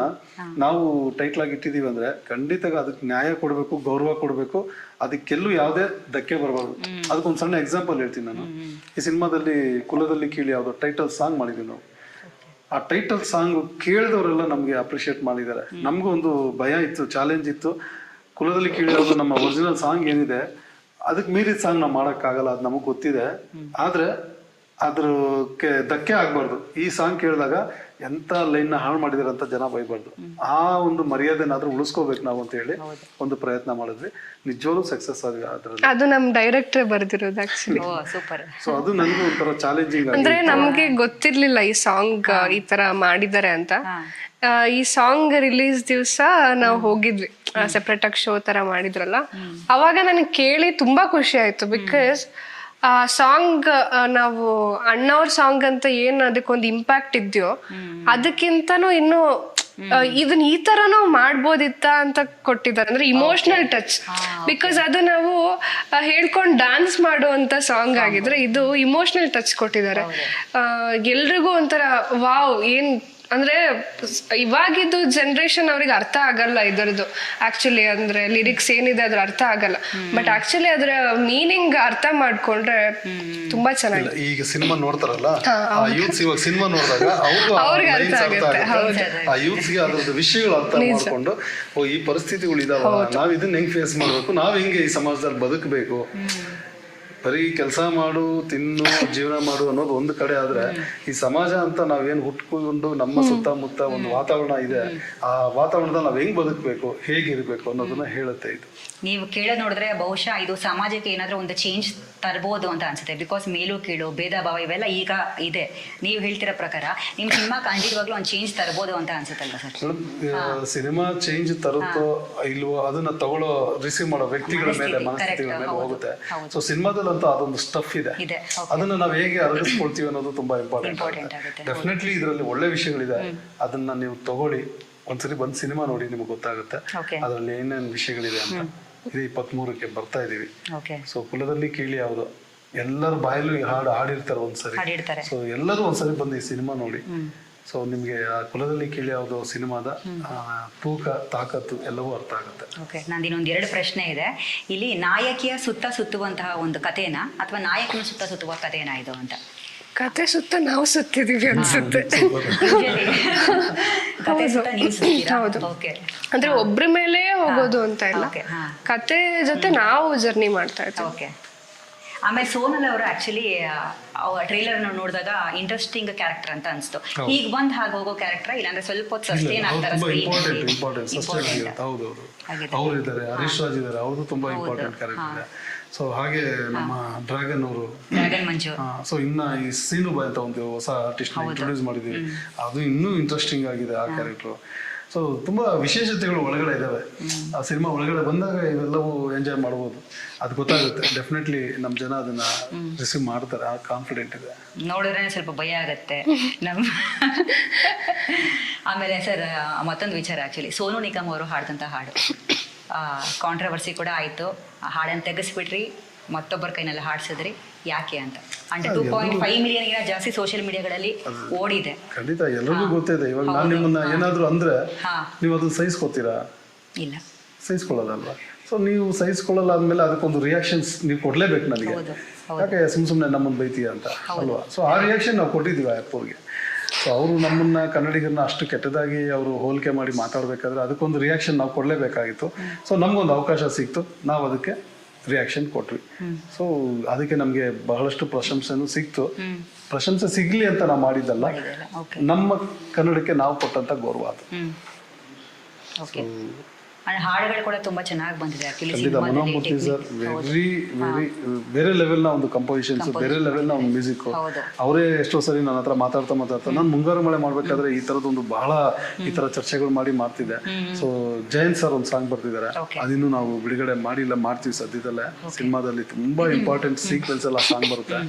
S3: ನಾವು ಟೈಟ್ಲ್ ಆಗಿ ಇಟ್ಟಿದೀವಿ ಅಂದ್ರೆ ಖಂಡಿತ ಅದಕ್ಕೆ ನ್ಯಾಯ ಕೊಡ್ಬೇಕು, ಗೌರವ ಕೊಡ್ಬೇಕು, ಅದಕ್ಕೆಲ್ಲೂ ಯಾವುದೇ ಧಕ್ಕೆ ಬರಬಾರ್ದು. ಅದಕ್ಕೊಂದು ಸಣ್ಣ ಎಕ್ಸಾಂಪಲ್ ಹೇಳ್ತೀನಿ ನಾನು. ಈ ಸಿನಿಮಾದಲ್ಲಿ ಕುಲದಲ್ಲಿ ಕೀಳಿ ಯಾವ್ದೋ ಟೈಟಲ್ ಸಾಂಗ್ ಮಾಡಿದ್ವಿ ನಾವು. ಆ ಟೈಟಲ್ ಸಾಂಗ್ ಕೇಳಿದವರೆಲ್ಲ ನಮ್ಗೆ ಅಪ್ರಿಶಿಯೇಟ್ ಮಾಡಿದ್ದಾರೆ. ನಮ್ಗೂ ಒಂದು ಭಯ ಇತ್ತು, ಚಾಲೆಂಜ್ ಇತ್ತು. ಕುಲದಲ್ಲಿ ಕೀಳಿಯೋದು ನಮ್ಮ ಒರಿಜಿನಲ್ ಸಾಂಗ್ ಏನಿದೆ ಅದಕ್ಕೆ ಮೀರಿದ ಸಾಂಗ್ ನಾವು ಮಾಡೋಕ್ಕಾಗಲ್ಲ, ಅದು ನಮಗ್ ಗೊತ್ತಿದೆ. ಆದ್ರೆ ಅದ್ರಕ್ಕೆ ಧಕ್ಕೆ ಆಗ್ಬಾರ್ದು. ಈ ಸಾಂಗ್ ಕೇಳಿದಾಗ ಎಂತ ಲೈನ್ ನ ಹಾಳು ಮಾಡಿದಾರೆ ಅಂತ ಜನ ಬೈಬಾರ್ದು. ಆ ಒಂದು ಮರ್ಯಾದೆನಾದ್ರೂ ಉಳಿಸ್ಕೋಬೇಕು ನಾವು ಅಂತ ಹೇಳಿ ಒಂದು ಪ್ರಯತ್ನ ಮಾಡಿದ್ವಿ. ನಿಜವಾಗ್ಲೂ ಸಕ್ಸಸ್ ಆಗಿ ಅದ್ರಲ್ಲಿ.
S2: ಅದು ನಮ್ ಡೈರೆಕ್ಟರ್ ಬರ್ದಿರೋದು ಆಕ್ಚುಲಿ.
S1: ಸೂಪರ್.
S3: ಸೊ ಅದು ನನಗೂ ಒಂಥರ ಚಾಲೆಂಜಿಂಗ್.
S2: ಅಂದ್ರೆ ನಮ್ಗೆ ಗೊತ್ತಿರ್ಲಿಲ್ಲ ಈ ಸಾಂಗ್ ಈ ತರ ಮಾಡಿದ್ದಾರೆ ಅಂತ. ಈ ಸಾಂಗ್ ರಿಲೀಸ್ ದಿವಸ ನಾವು ಹೋಗಿದ್ವಿ, ಸೆಪ್ರೇಟ್ ಆಗಿ ಶೋ ತರ ಮಾಡಿದ್ರಲ್ಲ, ಅವಾಗ ನನಗೆ ಕೇಳಿ ತುಂಬಾ ಖುಷಿ ಆಯ್ತು. ಬಿಕಾಸ್ ಆ ಸಾಂಗ್ ನಾವು ಅಣ್ಣವ್ರ ಸಾಂಗ್ ಅಂತ ಏನ್ ಅದಕ್ಕೊಂದು ಇಂಪ್ಯಾಕ್ಟ್ ಇದೆಯೋ ಅದಕ್ಕಿಂತನೂ ಇನ್ನು ಇದನ್ನ ಈ ತರನೂ ಮಾಡ್ಬೋದಿತ್ತ ಅಂತ ಕೊಟ್ಟಿದ್ದಾರೆ. ಅಂದ್ರೆ ಇಮೋಷನಲ್ ಟಚ್. ಬಿಕಾಸ್ ಅದು ನಾವು ಹೇಳ್ಕೊಂಡು ಡ್ಯಾನ್ಸ್ ಮಾಡುವಂತ ಸಾಂಗ್ ಆಗಿದ್ರೆ ಇದು ಇಮೋಷನಲ್ ಟಚ್ ಕೊಟ್ಟಿದ್ದಾರೆ. ಎಲ್ರಿಗೂ ಒಂಥರ ವಾವ್, ಏನ್ ಅಂದ್ರೆ ಇವಾಗಿದ್ದು ಜನರೇಷನ್ ಅವ್ರಿಗೆ ಅರ್ಥ ಆಗಲ್ಲ ಇದರದ್ದು ಆಕ್ಚುಲಿ. ಅಂದ್ರೆ ಲಿರಿಕ್ಸ್ ಏನಿದೆ ಅದ್ರ ಅರ್ಥ ಆಗಲ್ಲ, ಬಟ್ ಆಕ್ಚುಲಿ ಅದ್ರ ಮೀನಿಂಗ್ ಅರ್ಥ ಮಾಡ್ಕೊಂಡ್ರೆ ತುಂಬಾ ಚೆನ್ನಾಗಿದೆ.
S3: ಈಗ ಸಿನಿಮಾ ನೋಡ್ತಾರಲ್ಲ ಆ ಯೂತ್ಸ್, ಇವಾಗ ಸಿನಿಮಾ ನೋಡಿದಾಗ
S2: ಅವ್ರಿಗೆ ಅರ್ಥ ಆಗುತ್ತೆ.
S3: ಆ ಯೂತ್ಸ್ಗೆ ಅದ್ರದ್ದು ವಿಷಯಗಳು ಅರ್ಥ ಮಾಡ್ಕೊಂಡು ಈ ಪರಿಸ್ಥಿತಿಗಳು ಇದಾವ, ನಾವ್ ಇದನ್ನ ಹೆಂಗ್ ಫೇಸ್ ಮಾಡ್ಬೇಕು, ನಾವ್ ಹೆಂಗೆ ಈ ಸಮಾಜದಲ್ಲಿ ಬದುಕಬೇಕು. ಬರೀ ಕೆಲಸ ಮಾಡು, ತಿನ್ನು, ಜೀವನ ಮಾಡು ಅನ್ನೋದು ಒಂದು ಕಡೆ ಆದ್ರೆ ಈ ಸಮಾಜ ಅಂತ ನಾವೇನ್ ಹುಟ್ಕೊಂಡು ನಮ್ಮ ಸುತ್ತಮುತ್ತ ಒಂದು ವಾತಾವರಣ ಇದೆ, ಆ ವಾತಾವರಣದಲ್ಲಿ ನಾವ್ ಹೆಂಗ್ ಬದುಕಬೇಕು, ಹೇಗಿರ್ಬೇಕು ಅನ್ನೋದನ್ನ ಹೇಳುತ್ತೆ ಇದು.
S1: ನೀವು ಕೇಳೋದು ನೋಡಿದ್ರೆ ಬಹುಶಃ ಇದು ಸಮಾಜಕ್ಕೆ ಏನಾದ್ರೂ ಒಂದು ಚೇಂಜ್ ತರ್ಬೋದು ಅಂತ ಅನ್ಸುತ್ತೆ. ಬಿಕಾಸ್ ಮೇಲು ಕೀಳು, ಭೇದ ಭಾವ ಇವೆಲ್ಲ ಈಗ ಇದೆ. ನೀವು ಹೇಳ್ತಿರೋ ಪ್ರಕಾರ ನಿಮ್ ಸಿನಿಮಾ ಖಂಡಿತವಾಗ್ಲೂ ಒಂದು ಚೇಂಜ್ ತರ್ಬೋದು ಅಂತ ಅನ್ಸುತ್ತಲ್ವ ಸರ್?
S3: ಸಿನಿಮಾ ಚೇಂಜ್ ತರುತ್ತೋ ಇಲ್ವೋ ಅದನ್ನ ತಗೊಳ್ಳೋ, ರಿಸೀವ್ ಮಾಡೋ ವ್ಯಕ್ತಿಗಳ ಮೇಲೆ, ಮನಸ್ಥಿತಿಗಳ ಮೇಲೆ ಹೋಗುತ್ತೆ. ಸೊ ಸಿನಿಮಾದಲ್ಲಂತೂ ಅದೊಂದು ಸ್ಟಫ್ ಇದೆ, ಅದನ್ನ ನಾವ್ ಹೇಗೆ ಅರಗಿಸ್ಕೊಳ್ತೀವಿ ಅನ್ನೋದು ತುಂಬಾ ಇಂಪಾರ್ಟೆಂಟ್ ಆಗುತ್ತೆ. ಡೆಫಿನೆಟ್ಲಿ ಇದರಲ್ಲಿ ಒಳ್ಳೆ ವಿಷಯಗಳಿದೆ, ಅದನ್ನ ನೀವು ತಗೊಳ್ಳಿ. ಒಂದ್ಸರಿ ಬಂದ್ ಸಿನಿಮಾ ನೋಡಿ, ನಿಮ್ಗೆ ಗೊತ್ತಾಗುತ್ತೆ ಅದ್ರಲ್ಲಿ ಏನೇನು ವಿಷಯಗಳಿದೆ ಅಂತ. ಇದು 23ಕ್ಕೆ ಬರ್ತಾ ಇದೀವಿ. ಸೊ ಕುಲದಲ್ಲಿ ಕೀಳಿ ಯಾವ್ದು ಎಲ್ಲರ ಬಾಯಲ್ಲೂ ಈ ಹಾಡು ಹಾಡಿರ್ತಾರೆ ಒಂದ್ಸರಿ. ಸೊ ಎಲ್ಲರೂ ಒಂದ್ಸರಿ ಬಂದು ಈ ಸಿನಿಮಾ ನೋಡಿ. ಸೊ ನಿಮ್ಗೆ ಆ ಕುಲದಲ್ಲಿ ಕೀಳಿ ಯಾವ್ದು ಸಿನಿಮಾದ ತೂಕ, ತಾಕತ್ತು ಎಲ್ಲವೂ ಅರ್ಥ ಆಗುತ್ತೆ.
S1: ಓಕೆ, ನಂದು ಇನ್ನೊಂದು 2 ಪ್ರಶ್ನೆ ಇದೆ. ಇಲ್ಲಿ ನಾಯಕಿಯ ಸುತ್ತ ಸುತ್ತುವಂತಹ ಒಂದು ಕಥೆನಾ ಅಥವಾ ನಾಯಕನ ಸುತ್ತ ಸುತ್ತುವ ಕಥೆನಾ ಇದು ಅಂತ?
S2: ಕತೆ ಸುತ್ತ ನಾವು ಸುತ್ತಿದೀವಿ ಅನ್ಸುತ್ತೆ. ಹೌದು, ಅಂದ್ರೆ ಒಬ್ರ ಮೇಲೆ ಹೋಗೋದು ಅಂತ ಇಲ್ಲ, ಕತೆ ಜೊತೆ ನಾವು ಜರ್ನಿ ಮಾಡ್ತಾ ಇದ್ದೀವಿ.
S1: ಆಮೇಲೆ ಸೋನಲ್ ಅವರು ಆಕ್ಚುಲಿ ಟ್ರೈಲರ್ ನೋಡಿದಾಗ ಇಂಟ್ರೆಸ್ಟಿಂಗ್ ಕ್ಯಾರೆಕ್ಟರ್ ಅಂತ ಅನ್ಸ್ತು. ಈಗ ಬಂದ್ ಹಾಗೆ ಹೋಗೋ ಕ್ಯಾರೆಕ್ಟರ್ ಇಲ್ಲಾಂದ್ರೆ ಸ್ವಲ್ಪ ಹೊತ್ತು ಸಸ್ಟೇನ್ ಆಗ್ತಾರೆ.
S3: ಅವ್ರು ಇದ್ದಾರೆ, ಹರೀಶ್ ರಾಜ್ ಇದ್ದಾರೆ, ಅವ್ರದ್ದು ತುಂಬಾ ಇಂಪಾರ್ಟೆಂಟ್ ಕ್ಯಾರೆಕ್ಟರ್ ಇದೆ. ಸೊ ಹಾಗೆ ನಮ್ಮ ಡ್ರ್ಯಾಗನ್ ಅವರು,
S1: ಮಂಜು.
S3: ಸೊ ಇನ್ನ ಈ ಸೀನು ಬಾಯ್ ಅಂತ ಒಂದು ಹೊಸ ಆರ್ಟಿಸ್ಟ್ ಇಂಟ್ರೊಡ್ಯೂಸ್ ಮಾಡಿದೀವಿ, ಅದು ಇನ್ನೂ ಇಂಟ್ರೆಸ್ಟಿಂಗ್ ಆಗಿದೆ ಆ ಕ್ಯಾರೆಕ್ಟರ್. ಸೊ ತುಂಬಾ ವಿಶೇಷತೆಗಳು ಒಳಗಡೆ ಇದಾವೆ. ಆ ಸಿನಿಮಾ ಒಳಗಡೆ ಬಂದಾಗ ಇವೆಲ್ಲವೂ ಎಂಜಾಯ್ ಮಾಡ್ಬೋದು, ಅದು ಗೊತ್ತಾಗುತ್ತೆ. ಡೆಫಿನೆಟ್ಲಿ ನಮ್ ಜನ ಅದನ್ನ ರಿಸೀವ್ ಮಾಡ್ತಾರೆ, ಆ ಕಾನ್ಫಿಡೆಂಟ್ ಇದೆ.
S1: ನೋಡಿದ್ರೆ ಸ್ವಲ್ಪ ಭಯ ಆಗತ್ತೆ ನಮ್. ಆಮೇಲೆ ಸರ್ ಮತ್ತೊಂದು ವಿಚಾರ, ಆಕ್ಚುಲಿ ಸೋನು ನಿಗಮ್ ಅವರು ಹಾಡ್ದಂತ ಹಾಡು ಕಾಂಟ್ರವರ್ಸಿ ಕೂಡ ಆಯ್ತು. ಆ ಹಾಡನ್ನು ತೆಗೆಸ್ಬಿಟ್ರಿ, ಮತ್ತೊಬ್ಬರ ಕೈನಲ್ಲಿ ಹಾಡ್ಸಿದ್ರಿ ಯಾಕೆ ಅಂತ. ಅಂಡ್ 2.5 ಮಿಲಿಯನ್ ಜಾಸ್ತಿ ಸೋಷಿಯಲ್ ಮೀಡಿಯಾಗಳಲ್ಲಿ ಓಡಿದೆ.
S3: ಖಂಡಿತ ಎಲ್ಲರಿಗೂ ಗೊತ್ತಿದೆ. ಇವಾಗ ನಾನು ನಿಮ್ಮನ್ನ ಏನಾದ್ರು ಅಂದ್ರೆ ನೀವು ಅದನ್ನ ಸಹಿಸ್ಕೋತೀರಾ?
S1: ಇಲ್ಲ,
S3: ಸಹಿಸ್ಕೊಳ್ಳೋದಲ್ವಾ. ಸೊ ನೀವು ಸಹಿಸ್ಕೊಳ್ಳಲ್ಲ ಆದ್ಮೇಲೆ ಅದಕ್ಕೊಂದು ರಿಯಾಕ್ಷನ್ಸ್ ನೀವು ಕೊಡ್ಲೇಬೇಕು ನನಗೆ. ಯಾಕೆ ಸುಮ್ಮನೆ ನಮ್ಮನ್ನ ಬೈತೀಯ ಅಂತ ಅಲ್ವಾ. ಸೊ ಆ ರಿಯಾಕ್ಷನ್ ನಾವು ಕೊಟ್ಟಿದ್ದೀವಿ ಅಪ್ಪವ್ರಿಗೆ. ಸೊ ಅವರು ನಮ್ಮನ್ನ ಕನ್ನಡಿಗರನ್ನ ಅಷ್ಟು ಕೆಟ್ಟದಾಗಿ ಅವರು ಹೋಲಿಕೆ ಮಾಡಿ ಮಾತಾಡ್ಬೇಕಾದ್ರೆ ಅದಕ್ಕೊಂದು ರಿಯಾಕ್ಷನ್ ನಾವು ಕೊಡ್ಲೇಬೇಕಾಗಿತ್ತು. ಸೊ ನಮ್ಗೊಂದು ಅವಕಾಶ ಸಿಕ್ತು, ನಾವು ಅದಕ್ಕೆ ರಿಯಾಕ್ಷನ್ ಕೊಟ್ವಿ. ಸೊ ಅದಕ್ಕೆ ನಮಗೆ ಬಹಳಷ್ಟು ಪ್ರಶಂಸೆನೂ ಸಿಕ್ತು. ಪ್ರಶಂಸೆ ಸಿಗ್ಲಿ ಅಂತ ನಾವು ಮಾಡಿದ್ದಲ್ಲ, ನಮ್ಮ ಕನ್ನಡಕ್ಕೆ ನಾವು ಕೊಟ್ಟಂತ ಗೌರವ ಅದು.
S1: ಹಾಡುಗಳು ಕೂಡ ತುಂಬಾ ಚೆನ್ನಾಗಿ ಬಂದಿದೆ.
S3: ಖಂಡಿತ ಮನೋಮೂರ್ತಿ ಸರ್ ವೆರಿ ಬೇರೆ ಲೆವೆಲ್ನ ಒಂದು ಕಂಪೋಸಿಷನ್ಸ್, ಬೇರೆ ಲೆವೆಲ್ನ ಒಂದು ಮ್ಯೂಸಿಕ್. ಅವರೇ ಎಷ್ಟೋ ಸರಿ ನನ್ನ ಹತ್ರ ಮಾತಾಡ್ತಾ ನಾನು ಮುಂಗಾರು ಮಳೆ ಮಾಡ್ಬೇಕಾದ್ರೆ ಈ ತರದೊಂದು ಬಹಳ ಈ ತರ ಚರ್ಚೆಗಳು ಮಾಡ್ತಿದ್ದೆ. ಸೊ ಜಯಂತ್ ಸರ್ ಒಂದು ಸಾಂಗ್ ಬರ್ತಿದ್ದಾರೆ, ಅದಿನ್ನು ನಾವು ಬಿಡುಗಡೆ ಮಾಡ್ತೀವಿ ಸದ್ಯದಲ್ಲೇ. ಸಿನಿಮಾದಲ್ಲಿ ತುಂಬಾ ಇಂಪಾರ್ಟೆಂಟ್ ಸೀಕ್ವೆನ್ಸ್ ಎಲ್ಲ ಸಾಂಗ್ ಬರುತ್ತೆ.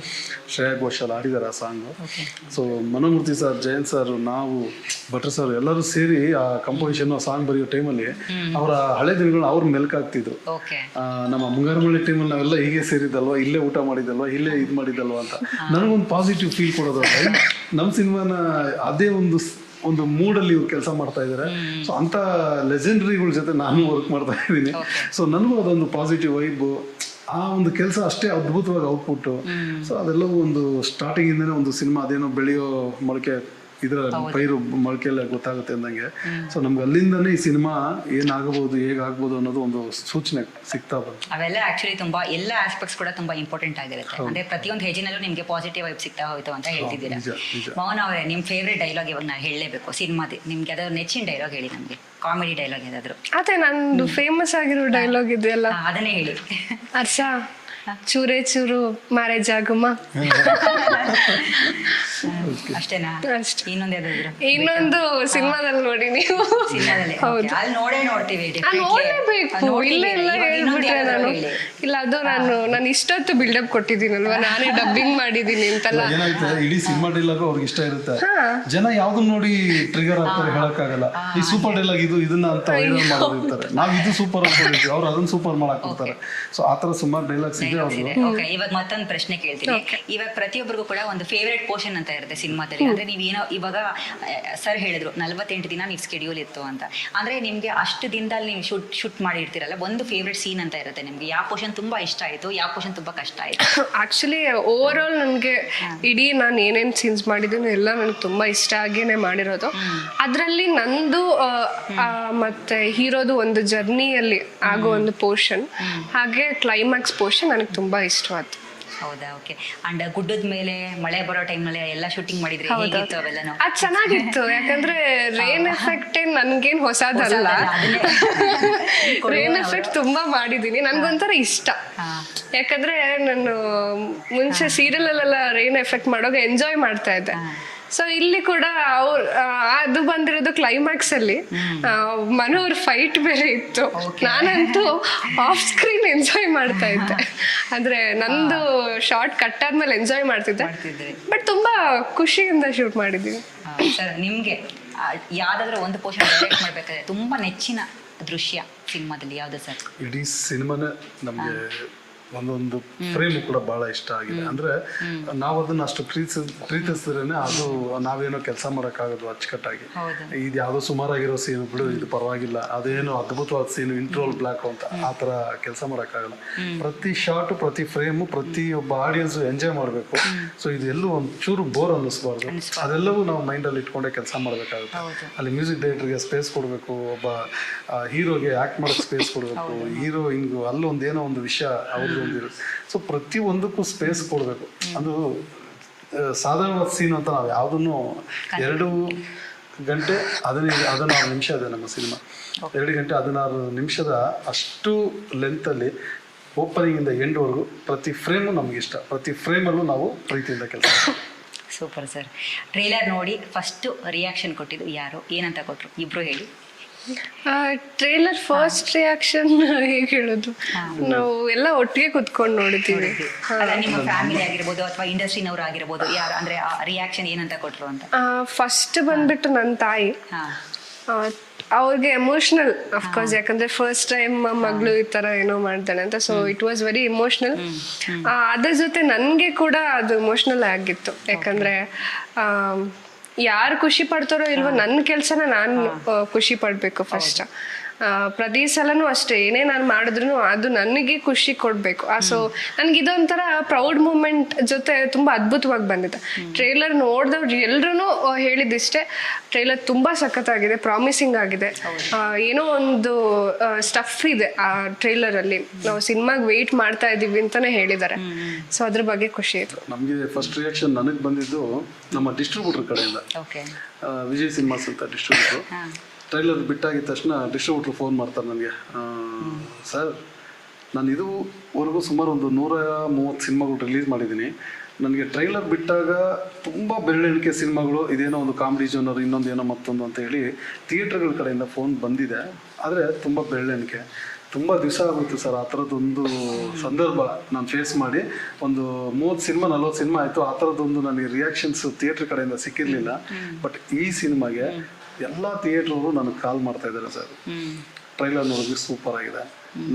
S3: ಶ್ರೇಯಾ ಘೋಷಾಲ್ ಆಡಿದ್ದಾರೆ ಆ song. So Manomurthy sir, Jayanth sir, ನಾವು ಭಟ್ರು ಸರ್ ಎಲ್ಲರೂ ಸೇರಿ ಆ ಕಂಪೋಸಿಷನ್ ಸಾಂಗ್ ಬರೆಯೋ ಟೈಮಲ್ಲಿ ಅವರ ಹಳೆ ದಿನಗಳನ್ನ ಅವ್ರು ಮೆಲ್ಕಾಗ್ತಿದ್ರು. ನಮ್ಮ ಮುಂಗಾರು ಮಳೆ ಟೈಮಲ್ಲಿ ನಾವೆಲ್ಲ ಹೀಗೆ ಸೇರಿದ್ದಲ್ವಾ, ಇಲ್ಲೇ ಊಟ ಮಾಡಿದಲ್ವಾ, ಇಲ್ಲೇ ಇದು ಮಾಡಿದಲ್ವಾ ಅಂತ ನನಗೊಂದು ಪಾಸಿಟಿವ್ ಫೀಲ್ ಕೊಡೋದ್ರೆ ನಮ್ಮ ಸಿನಿಮಾನ ಅದೇ ಒಂದು ಮೂಡಲ್ಲಿ ಇವ್ರು ಕೆಲಸ ಮಾಡ್ತಾ ಇದ್ದಾರೆ. ಸೊ ಅಂತ ಲೆಜೆಂಡರಿಗಳ ಜೊತೆ ನಾನು ವರ್ಕ್ ಮಾಡ್ತಾ ಇದ್ದೀನಿ. ಸೊ ನನಗೂ ಅದೊಂದು ಪಾಸಿಟಿವ್ ವೈಬ್, ಆ ಒಂದು ಕೆಲಸ ಅಷ್ಟೇ ಅದ್ಭುತವಾಗಿ ಔಟ್ಪುಟ್. ಸೊ ಅದೆಲ್ಲವೂ ಒಂದು ಸ್ಟಾರ್ಟಿಂಗ್ ಇಂದಾನೆ ಒಂದು ಸಿನಿಮಾ ಅದೇನೋ ಬೆಳೆಯೋ ಮೊಳಕೆ ಇದರ ಪೈರು ಮೊಳಕೆಲ್ಲ ಗೊತ್ತಾಗುತ್ತೆ ಅಂದಂಗೆ. ಸೊ ನಮ್ಗೆ ಅಲ್ಲಿಂದಾನೇ ಈ ಸಿನಿಮಾ ಏನಾಗಬಹುದು, ಹೇಗಾಗ್ಬೋದು ಅನ್ನೋದು ಒಂದು ಸೂಚನೆ ಸಿಗ್ತಾ ಬಂತು.
S1: ಅವೆಲ್ಲ ಆಕ್ಚುಲಿ ತುಂಬಾ ಎಲ್ಲ ಆಸ್ಪೆಕ್ಟ್ಸ್ ಕೂಡ ತುಂಬಾ ಇಂಪಾರ್ಟೆಂಟ್ ಆಗಿರುತ್ತೆ. ಅಂದ್ರೆ ಪ್ರತಿಯೊಂದು ಹೆಜ್ಜೆನಲ್ಲೂ ನಿಮ್ಗೆ ಪಾಸಿಟಿವ್ ವೈಬ್ ಸಿಗ್ತಾ ಹೋಯ್ತು ಅಂತ ಹೇಳ್ತಿದ್ದೀರಾ. ಮೋಹನ್ ಅವರೇ, ನಿಮ್ ಫೇವ್ರೆಟ್ ಡೈಲಾಗ್ ಇವಾಗ ನಾನು ಹೇಳಲೇಬೇಕು ಸಿನಿಮಾದ, ನಿಮ್ಗೆ ಯಾವ್ದಾದ್ರು ನೆಚ್ಚಿನ ಡೈಲಾಗ್ ಹೇಳಿ ನಮ್ಗೆ, ಕಾಮಿಡಿ ಡೈಲಾಗ್ ಏನಾದ್ರು.
S2: ಅದೇ ನಂದು ಫೇಮಸ್ ಆಗಿರೋ ಡೈಲಾಗ್ ಇದೆಯಲ್ಲ,
S1: ಅದನ್ನೇ ಹೇಳಿ.
S2: ಅರ್ಷ ಚೂರೇ ಚೂರು ಮ್ಯಾರೇಜ್ ಆಗುಮ್ಮ.
S1: ಅಷ್ಟೇನಾ? ಇನ್ನೊಂದು ಯಾವ್ದಾದ್ರು?
S2: ಇನ್ನೊಂದು ಸಿನಿಮಾದಲ್ಲಿ ನೋಡಿ ನೀವು.
S1: ಅಲ್ಲಿ ನೋಡೇ ನೋಡ್ತೀವಿ.
S2: ನೋಡ್ಲೇಬೇಕು. ಇಲ್ಲ ಇಲ್ಲ ಹೇಳ್ಬಿಟ್ರೆ ನಾನು ಇಲ್ಲ, ಅದು ನಾನು ಇಷ್ಟೊತ್ತು ಬಿಲ್ಡಪ್ ಕೊಟ್ಟಿದ್ದೀನಲ್ವಾ, ನಾನೇ ಡಬ್ಬಿಂಗ್ ಮಾಡಿದೀನಿ ಅಂತಲ್ಲ.
S3: ಏನಾಯ್ತು, ಇಡೀ ಸಿನಿಮಾ ಡೈಲಾಗ್ ಅವ್ರಿಗೆ ಇಷ್ಟ ಇರುತ್ತೆ. ಜನ ಯಾವ್ದನ್ನ ನೋಡಿ ಟ್ರಿಗರ್ ಆಗ್ತಾರೆ ಹೇಳಕ್ಕಾಗಲ್ಲ. ಈ ಸೂಪರ್ ಡೈಲಾಗ್ ಇದನ್ನ ಅಂತ ವೈರಲ್ ಮಾಡಿರ್ತಾರೆ. ನಾವ್ ಇದು ಸೂಪರ್ ಅನ್ಕೊಂಡಿರ್ತೀವಿ, ಅವ್ರು ಅದನ್ನ ಸೂಪರ್ ಮಾಡಕ್ ಹೋಗ್ತಾರೆ. ಸೊ ಆತರ ಸುಮಾರು ಡೈಲಾಗ್ಸ್ ಇದೆ.
S1: ಇವಾಗ ಮತ್ತೊಂದು ಪ್ರಶ್ನೆ ಕೇಳ್ತೀನಿ. ಇವಾಗ ಪ್ರತಿಯೊಬ್ಬರಿಗೂ ಕೂಡ ಒಂದು ಫೇವ್ರೆಟ್ ಪೋರ್ಷನ್ ಅಂತ ಇರುತ್ತೆ ಸಿನಿಮಾದಲ್ಲಿ. ಅಂದ್ರೆ ನೀವೇನೋ ಇವಾಗ ಸರ್ ಹೇಳಿದ್ರು 48 ದಿನ ನೀವು ಸ್ಕೆಡ್ಯೂಲ್ ಇತ್ತು ಅಂತ. ಅಂದ್ರೆ ನಿಮ್ಗೆ ಅಷ್ಟು ದಿನದಲ್ಲಿ ನೀವು ಶೂಟ್ ಮಾಡಿರ್ತೀರಲ್ಲ, ಒಂದು ಫೇವ್ರೆಟ್ ಸೀನ್ ಅಂತ ಇರುತ್ತೆ ನಿಮ್ಗೆ. ಯಾವ ಪೋರ್ಷನ್ ತುಂಬಾ ಇಷ್ಟ ಆಯ್ತು, ಯಾವ ಪೋರ್ಷನ್ ತುಂಬಾ ಕಷ್ಟ ಆಯ್ತು?
S2: ಆಕ್ಚುಲಿ ಓವರ್ ಆಲ್ ನನಗೆ ಇಡೀ ನಾನು ಏನೇನು ಸೀನ್ಸ್ ಮಾಡಿದ್ದೀನಿ ಎಲ್ಲ ನನಗೆ ತುಂಬಾ ಇಷ್ಟ ಆಗಿನೇ ಮಾಡಿರೋದು. ಅದರಲ್ಲಿ ನಂದು ಮತ್ತೆ ಹೀರೋದು ಒಂದು ಜರ್ನಿಯಲ್ಲಿ ಆಗೋ ಒಂದು ಪೋರ್ಷನ್, ಹಾಗೆ ಕ್ಲೈಮ್ಯಾಕ್ಸ್ ಪೋರ್ಷನ್ ನನಗೆ ತುಂಬಾ ಇಷ್ಟವಾಯ್ತು.
S1: ಹೌದಾ, ಓಕೆ. ಅಂಡ್ ಗುಡ್ಡದ ಮೇಲೆ ಮಳೆ ಬರೋ ಟೈಮ್ನಲ್ಲಿ ಎಲ್ಲ ಶೂಟಿಂಗ್ ಮಾಡಿದ್ರೆ ಹೇಗಿತ್ತು ಅವೆಲ್ಲ?
S2: ಅದು ಚೆನ್ನಾಗಿತ್ತು, ಯಾಕಂದ್ರೆ ರೇನ್ ಎಫೆಕ್ಟ್ ನನ್ಗೇನ್ ಹೊಸದಲ್ಲ. ರೇನ್ ಎಫೆಕ್ಟ್ ತುಂಬಾ ಮಾಡಿದೀನಿ, ನನ್ಗೊಂಥರ ಇಷ್ಟ. ಯಾಕಂದ್ರೆ ನಾನು ಮುಂಚೆ ಸೀರಿಯಲ್ ಅಲ್ಲೆಲ್ಲ ರೇನ್ ಎಫೆಕ್ಟ್ ಮಾಡೋವಾಗ ಎಂಜಾಯ್ ಮಾಡ್ತಾ ಇದ್ದೆ. ಸೊ ಇಲ್ಲಿ ಕೂಡ ಅದು ಬಂದಿರೋದು ಕ್ಲೈಮ್ಯಾಕ್ಸ್ ಅಲ್ಲಿ ಮನೋರ್ ಫೈಟ್ ಬೇರೆ ಇತ್ತು. ನಾನಂತೂ ಆಫ್ ಸ್ಕ್ರೀನ್ ಎಂಜಾಯ್ ಮಾಡ್ತಾ ಇದ್ದೆ. ಅಂದ್ರೆ ನಂದು ಶಾರ್ಟ್ ಕಟ್ ಆದ್ಮೇಲೆ ಎಂಜಾಯ್ ಮಾಡ್ತಿದ್ದೆ, ಬಟ್ ತುಂಬಾ ಖುಷಿಯಿಂದ ಶೂಟ್ ಮಾಡಿದ್ದೀವಿ.
S1: ಸರ್, ನಿಮ್ಗೆ ಯಾವ್ದಾದ್ರು ಒಂದು ಪೋರ್ಷನ್ ಡೈರೆಕ್ಟ್ ಮಾಡ್ಬೇಕಾದ್ರೆ ತುಂಬಾ ನೆಚ್ಚಿನ ದೃಶ್ಯ ಸಿನಿಮಾದಲ್ಲಿ ಯಾವ್ದು ಸರ್?
S3: ಇಡೀ ಸಿನಿಮಾನೇ ನಮ್ಗೆ ಒಂದೊಂದು ಫ್ರೇಮ್ ಕೂಡ ಬಹಳ ಇಷ್ಟ ಆಗಿದೆ. ಅಂದ್ರೆ ನಾವು ಅದನ್ನ ಅಷ್ಟು ಪ್ರೀತಿಸಿದ್ರೇನೆ ಅದು ನಾವೇನೋ ಕೆಲಸ ಮಾಡೋಕ್ಕಾಗೋದು ಅಚ್ಚುಕಟ್ಟಾಗಿ. ಇದು ಯಾವುದೋ ಸುಮಾರಾಗಿರೋ ಸೀನು ಬಿಡು, ಇದು ಪರವಾಗಿಲ್ಲ, ಅದೇನೋ ಅದ್ಭುತವಾದ ಸೀನು ಇಂಟ್ರೋಲ್ ಬ್ಲಾಕ್ ಅಂತ ಆ ತರ ಕೆಲಸ ಮಾಡೋಕ್ಕಾಗಲ್ಲ. ಪ್ರತಿ ಶಾರ್ಟ್, ಪ್ರತಿ ಫ್ರೇಮು, ಪ್ರತಿಯೊಬ್ಬ ಆಡಿಯನ್ಸ್ ಎಂಜಾಯ್ ಮಾಡಬೇಕು. ಸೊ ಇದು ಎಲ್ಲೂ ಒಂದು ಚೂರು ಬೋರ್ ಅನ್ನಿಸ್ಬಾರ್ದು. ಅದೆಲ್ಲವೂ ನಾವು ಮೈಂಡಲ್ಲಿ ಇಟ್ಕೊಂಡೇ ಕೆಲಸ ಮಾಡಬೇಕಾಗುತ್ತೆ. ಅಲ್ಲಿ ಮ್ಯೂಸಿಕ್ ಡೈರೆಕ್ಟರ್ಗೆ ಸ್ಪೇಸ್ ಕೊಡಬೇಕು, ಒಬ್ಬ ಹೀರೋಗೆ ಆಕ್ಟ್ ಮಾಡೋಕ್ಕೆ ಸ್ಪೇಸ್ ಕೊಡಬೇಕು, ಹೀರೋಯಿನ್ಗೂ ಅಲ್ಲೊಂದು ಏನೋ ಒಂದು ವಿಷಯ ಅವ್ರದ್ದು ಒಂದಿರುತ್ತೆ. ಸೊ ಪ್ರತಿಯೊಂದಕ್ಕೂ ಸ್ಪೇಸ್ ಕೊಡಬೇಕು. ಅದು ಸಾಧಾರಣವಾದ ಸೀನ್ ಅಂತ ನಾವು ಯಾವುದನ್ನು 2 ಗಂಟೆ 16 ನಿಮಿಷ ಇದೆ ನಮ್ಮ ಸಿನಿಮಾ. 2 ಗಂಟೆ 16 ನಿಮಿಷದ ಅಷ್ಟು ಲೆಂತಲ್ಲಿ ಓಪನಿಂಗ್ ಇಂದ ಎಂಡ್ವರೆಗೂ ಪ್ರತಿ ಫ್ರೇಮು ನಮ್ಗೆ ಇಷ್ಟ. ಪ್ರತಿ ಫ್ರೇಮಲ್ಲೂ ನಾವು ಪ್ರೀತಿಯಿಂದ ಕೆಲಸ.
S1: Super sir. ಟ್ರೇಲರ್ ನೋಡಿ ಫಸ್ಟ್ ರಿಯಾಕ್ಷನ್ ಕೊಟ್ಟಿದ್ದು ಯಾರು, ಏನಂತ ಕೊಟ್ರು? ಇಬ್ರು ಹೇಳಿ.
S2: ಟ್ರೇಲರ್ ಫಸ್ಟ್ ರಿಯಾಕ್ಷನ್ ಹೇಗೆ ಹೇಳೋದು, ನಾವು ಎಲ್ಲ ಒಟ್ಟಿಗೆ ಕುತ್ಕೊಂಡು ನೋಡಿದ್ದೀವಿ.
S1: ನಿಮ್ಮ ಫ್ಯಾಮಿಲಿ ಆಗಿರ್ಬೋದು ಅಥವಾ ಇಂಡಸ್ಟ್ರಿನವ್ರು ಆಗಿರ್ಬೋದು, ಯಾರು ಅಂದ್ರೆ ರಿಯಾಕ್ಷನ್ ಏನಂತ ಕೊಟ್ರು ಅಂತ?
S2: ಫಸ್ಟ್ ಬಂದ್ಬಿಟ್ಟು ನನ್ನ ತಾಯಿ, ಅವ್ರಿಗೆ ಎಮೋಷ್ನಲ್ ಅಫ್ಕೋರ್ಸ್, ಯಾಕಂದ್ರೆ ಫಸ್ಟ್ ಟೈಮ್ ಮಗಳು ಈ ತರ ಏನೋ ಮಾಡ್ತಾಳೆ ಅಂತ, so it was very emotional. ಅದ್ರ ಜೊತೆ ನನಗೆ ಕೂಡ ಅದು ಇಮೋಷ್ನಲ್ ಆಗಿತ್ತು, ಯಾಕಂದ್ರೆ ಯಾರು ಖುಷಿ ಪಡ್ತಾರೋ ಇಲ್ವೋ ನನ್ನ ಕೆಲ್ಸನ ನಾನು ಖುಷಿ ಪಡ್ಬೇಕು ಫಸ್ಟ್. ಪ್ರತಿ ಸಲನೂ ಅಷ್ಟೇ, ಏನೇ ನಾನು ಮಾಡಿದ್ರು ಅದು ನನಗೆ ಖುಷಿ ಕೊಡ್ಬೇಕು. ಸೊ ನನ್ಗೆ ಇದೊಂಥರ ಪ್ರೌಡ್ ಮೂಮೆಂಟ್ ಜೊತೆ ತುಂಬಾ ಅದ್ಭುತವಾಗಿ ಬಂದಿದೆ. ಟ್ರೈಲರ್ ನೋಡಿದವ್ರು ಎಲ್ರೂ ಹೇಳಿದಿಷ್ಟೇ, ಟ್ರೈಲರ್ ತುಂಬಾ ಸಖತ್ತಾಗಿದೆ, ಪ್ರಾಮಿಸಿಂಗ್ ಆಗಿದೆ. ಏನೋ ಒಂದು ಸ್ಟಫ್ ಇದೆ ಆ ಟ್ರೈಲರ್ ಅಲ್ಲಿ, ನಾವು ಸಿನಿಮಾಗೆ ವೆಯ್ಟ್ ಮಾಡ್ತಾ ಇದೀವಿ ಅಂತಾನೆ ಹೇಳಿದ್ದಾರೆ. ಸೊ ಅದ್ರ ಬಗ್ಗೆ ಖುಷಿ ಆಯ್ತು.
S3: ನಮಗೆ ಫಸ್ಟ್ ರಿಯಾಕ್ಷನ್ ನನಗೆ ಬಂದಿದ್ದು ನಮ್ಮ ಡಿಸ್ಟ್ರಿಬ್ಯೂಟರ್ ಕಡೆಯಿಂದ, ವಿಜಯ್ ಸಿನಿಮಾಸ್ ಅಂತ ಡಿಸ್ಟ್ರಿಬ್ಯೂಟರ್. ಟ್ರೈಲರ್ ಬಿಟ್ಟಾಗಿದ ತಕ್ಷಣ ಡಿಸ್ಟ್ರಿಬ್ಯೂಟ್ರ್ ಫೋನ್ ಮಾಡ್ತಾರೆ ನನಗೆ, ಸರ್ ನಾನು ಇದುವರೆಗೂ ಸುಮಾರು ಒಂದು 130 ಸಿನಿಮಾಗಳು ರಿಲೀಸ್ ಮಾಡಿದ್ದೀನಿ, ನನಗೆ ಟ್ರೈಲರ್ ಬಿಟ್ಟಾಗ ತುಂಬ ಬೆರಳೆಣಿಕೆ ಸಿನಿಮಾಗಳು, ಇದೇನೋ ಒಂದು ಕಾಮಿಡಿ ಜೋನರ್, ಇನ್ನೊಂದು ಏನೋ ಮತ್ತೊಂದು ಅಂತ ಹೇಳಿ ಥಿಯೇಟ್ರ್ಗಳ ಕಡೆಯಿಂದ ಫೋನ್ ಬಂದಿದೆ. ಆದರೆ ತುಂಬ ಬೆರಳೆಣಿಕೆ, ತುಂಬ ದಿವಸ ಆಗುತ್ತೆ ಸರ್ ಆ ಥರದ್ದೊಂದು ಸಂದರ್ಭ ನಾನು ಫೇಸ್ ಮಾಡಿ. ಒಂದು 30 ಸಿನಿಮಾ 40 ಸಿನಿಮಾ ಆಯಿತು, ಆ ಥರದ್ದೊಂದು ನನಗೆ ರಿಯಾಕ್ಷನ್ಸ್ ಥಿಯೇಟ್ರ್ ಕಡೆಯಿಂದ ಸಿಕ್ಕಿರಲಿಲ್ಲ. ಬಟ್ ಈ ಸಿನಿಮಾಗೆ ಎಲ್ಲ ಥಿಯೇಟ್ರವರು ನನಗೆ ಕಾಲ್ ಮಾಡ್ತಾ ಇದ್ದಾರೆ, ಸರ್ ಟ್ರೈಲರ್ ನೋಡಿದ್ರೆ ಸೂಪರ್ ಆಗಿದೆ,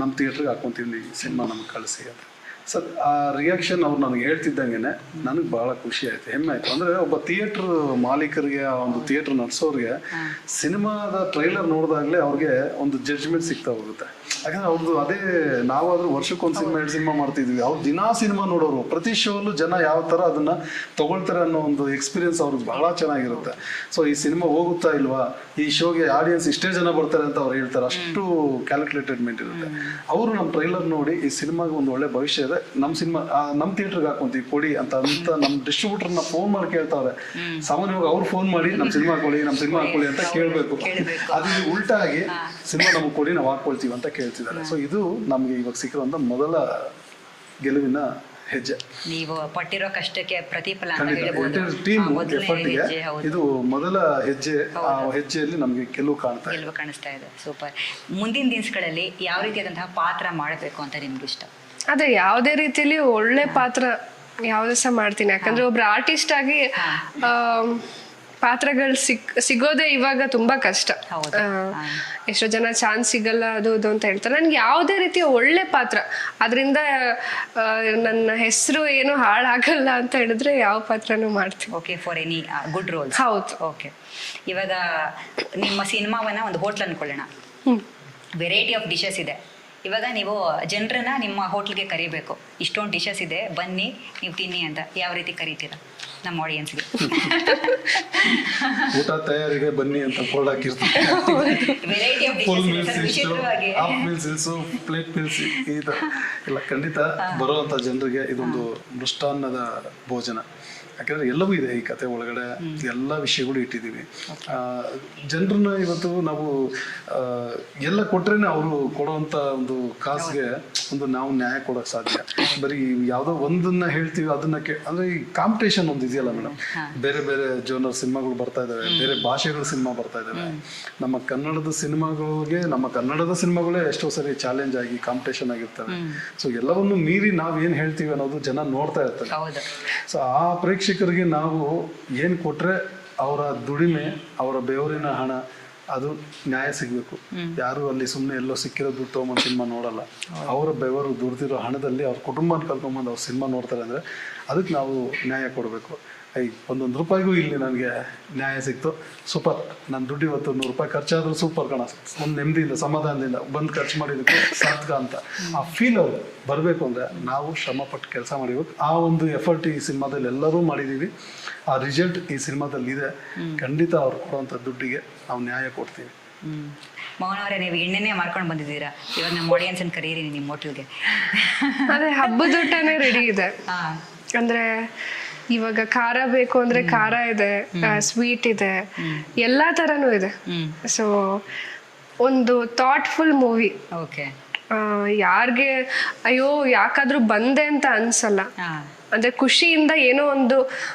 S3: ನಮ್ಮ ಥಿಯೇಟ್ರಿಗೆ ಹಾಕ್ಕೊಂತೀನಿ ಸಿನಿಮಾ ನಮ್ಗೆ ಕಳಿಸಿ ಅಂತ. ಸರ್ ಆ ರಿಯಾಕ್ಷನ್ ಅವ್ರು ನನಗೆ ಹೇಳ್ತಿದ್ದಂಗೆ ನನಗೆ ಭಾಳ ಖುಷಿ ಆಯಿತು, ಹೆಮ್ಮೆ ಆಯಿತು. ಅಂದರೆ ಒಬ್ಬ ಥಿಯೇಟ್ರ್ ಮಾಲೀಕರಿಗೆ, ಆ ಒಂದು ಥಿಯೇಟ್ರ್ ನಡೆಸೋರಿಗೆ ಸಿನಿಮಾದ ಟ್ರೈಲರ್ ನೋಡಿದಾಗಲೇ ಅವ್ರಿಗೆ ಒಂದು ಜಡ್ಜ್ಮೆಂಟ್ ಸಿಗ್ತಾ ಹೋಗುತ್ತೆ. ಯಾಕಂದ್ರೆ ಅವ್ರದ್ದು ಅದೇ, ನಾವಾದ್ರೂ ವರ್ಷಕ್ಕೊಂದು ಸಿನಿಮಾ 2 ಸಿನಿಮಾ ಮಾಡ್ತಿದ್ವಿ, ಅವ್ರು ದಿನಾ ಸಿನಿಮಾ ನೋಡೋರು, ಪ್ರತಿ ಶೋಲ್ಲೂ ಜನ ಯಾವ ಥರ ಅದನ್ನ ತಗೊಳ್ತಾರೆ ಅನ್ನೋ ಒಂದು ಎಕ್ಸ್ಪೀರಿಯನ್ಸ್ ಅವ್ರಿಗೆ ಬಹಳ ಚೆನ್ನಾಗಿರುತ್ತೆ. ಸೊ ಈ ಸಿನಿಮಾ ಹೋಗುತ್ತಾ ಇಲ್ವಾ, ಈ ಶೋಗೆ ಆಡಿಯನ್ಸ್ ಇಷ್ಟೇ ಜನ ಬರ್ತಾರೆ ಅಂತ ಅವ್ರು ಹೇಳ್ತಾರೆ, ಅಷ್ಟು ಕ್ಯಾಲ್ಕುಲೇಟೆಡ್ಮೆಂಟ್ ಇರುತ್ತೆ. ಅವರು ನಮ್ಮ ಟ್ರೈಲರ್ ನೋಡಿ ಈ ಸಿನಿಮಾಗೆ ಒಂದು ಒಳ್ಳೆ ಭವಿಷ್ಯ ಇದೆ, ನಮ್ಮ ಸಿನಿಮಾ ನಮ್ಮ ಥಿಯೇಟ್ರಿಗೆ ಹಾಕೊಂತೀವಿ ಕೊಡಿ ಅಂತ ನಮ್ಮ ಡಿಸ್ಟ್ರಿಬ್ಯೂಟರ್ನ ಫೋನ್ ಮಾಡಿ ಕೇಳ್ತಾವ್ರೆ. ಸಾಮಾನ್ಯವಾಗಿ ಅವ್ರು ಫೋನ್ ಮಾಡಿ ನಮ್ಮ ಸಿನಿಮಾ ಹಾಕೊಳ್ಳಿ, ನಮ್ಮ ಸಿನಿಮಾ ಹಾಕೊಳ್ಳಿ ಅಂತ ಕೇಳಬೇಕು. ಅದು ಉಲ್ಟಾ ಆಗಿ ಸಿನಿಮಾ ನಮಗೆ ಕೊಡಿ, ನಾವು ಹಾಕೊಳ್ತೀವಿ ಅಂತ ಕೇಳ್ತಿದ್ದಾರೆ. ಸೊ ಇದು ನಮ್ಗೆ ಇವಾಗ ಸಿಕ್ಕಿರುವಂತ ಮೊದಲ ಗೆಲುವಿನ ಹೆಜ್ಜೆ.
S1: ನೀವು ಪಟ್ಟಿರೋ ಕಷ್ಟಕ್ಕೆ ಪ್ರತಿಫಲ ಅಂತ
S3: ಖಂಡಿತ
S1: ಹೇಳ್ಬೋದು.
S3: ಟೀಮ್
S1: ಮೊದಲನೇ
S3: ಎಫರ್ಟ್ಗೆ
S1: ಹೆಜ್ಜೆ, ಹೌದು.
S3: ಇದು ಮೊದಲ ಹೆಜ್ಜೆ. ಆ ಹೆಜ್ಜೆಯಲ್ಲಿ ನಮಗೆ ಗೆಲುವು
S1: ಕಾಣಿಸ್ತಾ ಇದೆ. ಸೂಪರ್. ಮುಂದಿನ ದಿನಗಳಲ್ಲಿ ಯಾವ ರೀತಿಯಾದಂತಹ ಪಾತ್ರ ಮಾಡಬೇಕು ಅಂತ ನಿಮ್ಗೆ ಇಷ್ಟ?
S2: ಅದೇ ಯಾವುದೇ ರೀತಿಯಲ್ಲಿ ಒಳ್ಳೆ ಪಾತ್ರ ಯಾವ್ದು ಸಹ ಮಾಡ್ತೀನಿ, ಯಾಕಂದ್ರೆ ಒಬ್ರು ಆರ್ಟಿಸ್ಟ್ ಆಗಿ ಪಾತ್ರಗಳು ಸಿಗೋದೇ ಇವಾಗ ತುಂಬಾ ಕಷ್ಟ. ಎಷ್ಟೋ ಜನ ಚಾನ್ಸ್ ಸಿಗಲ್ಲ ಅದು ಇದು ಅಂತ ಹೇಳ್ತಾರೆ. ನನ್ಗೆ ಯಾವುದೇ ರೀತಿಯ ಒಳ್ಳೆ ಪಾತ್ರ, ಅದರಿಂದ ನನ್ನ ಹೆಸರು ಏನು ಹಾಳಾಗಲ್ಲ ಅಂತ ಹೇಳಿದ್ರೆ ಯಾವ ಪಾತ್ರನೂ ಮಾಡ್ತೀನಿ.
S1: Okay, for any good role.
S2: ಹೌದು.
S1: ಓಕೆ, ಇವಾಗ ನಿಮ್ಮ ಸಿನಿಮಾವನ್ನ ಒಂದು ಹೋಟ್ಲ್ ಅನ್ಕೊಳ್ಳೋಣ, ವೆರೈಟಿ ಆಫ್ ಡಿಶಸ್ ಇದೆ. ಇವಾಗ ನೀವು ಜನರನ್ನ ನಿಮ್ಮ ಹೋಟ್ಲ್ಗೆ ಕರಿಬೇಕು, ಇಷ್ಟೊಂದು ಡಿಶಸ್ ಇದೆ ಬನ್ನಿ ನೀವು ತಿನ್ನಿ ಅಂತ, ಯಾವ ರೀತಿ ಕರಿತೀರಾ ನಮ್ಮ ಆಡಿಯನ್ಸ್ಗೆ?
S3: ಊಟ ತಯಾರಿಗೆ ಬನ್ನಿ ಅಂತ ಬೋರ್ಡ್ ಹಾಕಿರ್ತಾರೆ,
S1: variety of
S3: dishes, plate meals ಇಲ್ಲ. ಖಂಡಿತ ಬರುವಂತ ಜನರಿಗೆ ಇದೊಂದು ಮೃಷ್ಟಾನ್ನದ ಭೋಜನ. ಯಾಕಂದ್ರೆ ಎಲ್ಲವೂ ಇದೆ ಈ ಕತೆ ಒಳಗಡೆ, ಎಲ್ಲ ವಿಷಯಗಳು ಇಟ್ಟಿದ್ದೀವಿ. ಜನರನ್ನ ಇವತ್ತು ನಾವು ಎಲ್ಲ ಕೊಟ್ರೇನೆ ಅವರು ಕೊಡುವಂತ ಒಂದು ಕಾಸಿಗೆ ಒಂದು ನಾವು ನ್ಯಾಯ ಕೊಡೋಕೆ ಸಾಧ್ಯ. ಬರೀ ಯಾವುದೋ ಒಂದನ್ನ ಹೇಳ್ತೀವಿ ಅದನ್ನ ಅಂದ್ರೆ ಈ ಕಾಂಪಿಟೇಷನ್ ಒಂದು ಇದೆಯಲ್ಲ ಮೇಡಮ್, ಬೇರೆ ಬೇರೆ ಜೋನರ್ ಸಿನಿಮಾಗಳು ಬರ್ತಾ ಇದಾವೆ, ಬೇರೆ ಭಾಷೆಗಳ ಸಿನಿಮಾ ಬರ್ತಾ ಇದಾವೆ. ನಮ್ಮ ಕನ್ನಡದ ಸಿನಿಮಾಗಳೇ ಎಷ್ಟೋ ಸರಿ ಚಾಲೆಂಜ್ ಆಗಿ ಕಾಂಪಿಟೇಷನ್ ಆಗಿರ್ತವೆ. ಸೊ ಎಲ್ಲವನ್ನು ಮೀರಿ ನಾವ್ ಏನ್ ಹೇಳ್ತೀವಿ ಅನ್ನೋದು ಜನ ನೋಡ್ತಾ ಇರ್ತಾರೆ. ಸೊ ಆ ಪ್ರೇಕ್ಷಕರಿಗೆ ನಾವು ಏನ್ ಕೊಟ್ರೆ ಅವರ ದುಡಿಮೆ, ಅವರ ಬೆವರಿನ ಹಣ ಅದು ನ್ಯಾಯ ಸಿಗ್ಬೇಕು. ಯಾರು ಅಲ್ಲಿ ಸುಮ್ಮನೆ ಎಲ್ಲೋ ಸಿಕ್ಕಿರೋ ದುಡ್ಡು ತಗೊಂಬಂದು ಸಿನಿಮಾ ನೋಡಲ್ಲ. ಅವರ ಬೆವರು ದುಡ್ದಿರೋ ಹಣದಲ್ಲಿ ಅವ್ರ ಕುಟುಂಬನ ಕಲ್ಕೊಂಬಂದು ಅವ್ರು ಸಿನಿಮಾ ನೋಡ್ತಾರೆ ಅಂದ್ರೆ ಅದಕ್ಕೆ ನಾವು ನ್ಯಾಯ ಕೊಡಬೇಕು. ಒಂದೊಂದು ರೂಪಾಯಿಗೂ ಇಲ್ಲಿ ನನಗೆ ನ್ಯಾಯ ಸಿಕ್ತು, ಸೂಪರ್, ನನ್ನ ದುಡ್ಡು ಇವತ್ತು 100 ರೂಪಾಯಿ ಖರ್ಚಾದ್ರೂ ಸೂಪರ್ ಕಣ, ಒಂದು ನೆಮ್ಮದಿಯಿಂದ ಸಮಾಧಾನದಿಂದ ಬಂದು ಖರ್ಚು ಮಾಡಿದ್ದಕ್ಕೆ ಸಾರ್ಥಕ ಅಂತ ಆ ಫೀಲ್ ಅವ್ರು ಬರಬೇಕು ಅಂದರೆ ನಾವು ಶ್ರಮಪಟ್ಟು ಕೆಲಸ ಮಾಡಿರ್ಬೇಕು. ಆ ಒಂದು ಎಫರ್ಟ್ ಈ ಸಿನಿಮಾದಲ್ಲಿ ಎಲ್ಲರೂ ಮಾಡಿದ್ದೀವಿ, ಆ ರಿಸಲ್ಟ್ ಈ ಸಿನಿಮಾದಲ್ಲಿ ಇದೆ. ಖಂಡಿತ ಅವ್ರು ಕೊಡುವಂಥ ದುಡ್ಡಿಗೆ ನಾವು ನ್ಯಾಯ ಕೊಡ್ತೀವಿ.
S1: ಮೋಹನ್ ಅವರೇ, ನೀವು ಎಣ್ಣೆನೇ ಮಾರ್ಕೊಂಡು ಬಂದಿದ್ದೀರಾ, ಇವಾಗ ನಮ್ಮ ಆಡಿಯನ್ಸ್ ಅನ್ನು ಕರೀರಿ ನಿಮ್ಮ ಹೋಟೆಲ್ಗೆ.
S2: ಅದೇ ಹಬ್ಬದ ಊಟನೇ ರೆಡಿ ಇದೆ. ಅಂದ್ರೆ ಇವಾಗ ಖಾರ ಬೇಕು ಅಂದ್ರೆ ಖಾರ ಇದೆ, ಸ್ವೀಟ್ ಇದೆ, ಎಲ್ಲಾ ತರನೂ ಇದೆ. ಸೊ ಒಂದು ಥಾಟ್ಫುಲ್ ಮೂವಿ. ಯಾರಿಗೆ ಅಯ್ಯೋ ಯಾಕಾದ್ರೂ ಬಂದೆ ಅಂತ ಅನ್ಸಲ್ಲ. ಅಂದ್ರೆ ಖುಷಿಯಿಂದ ಏನೋ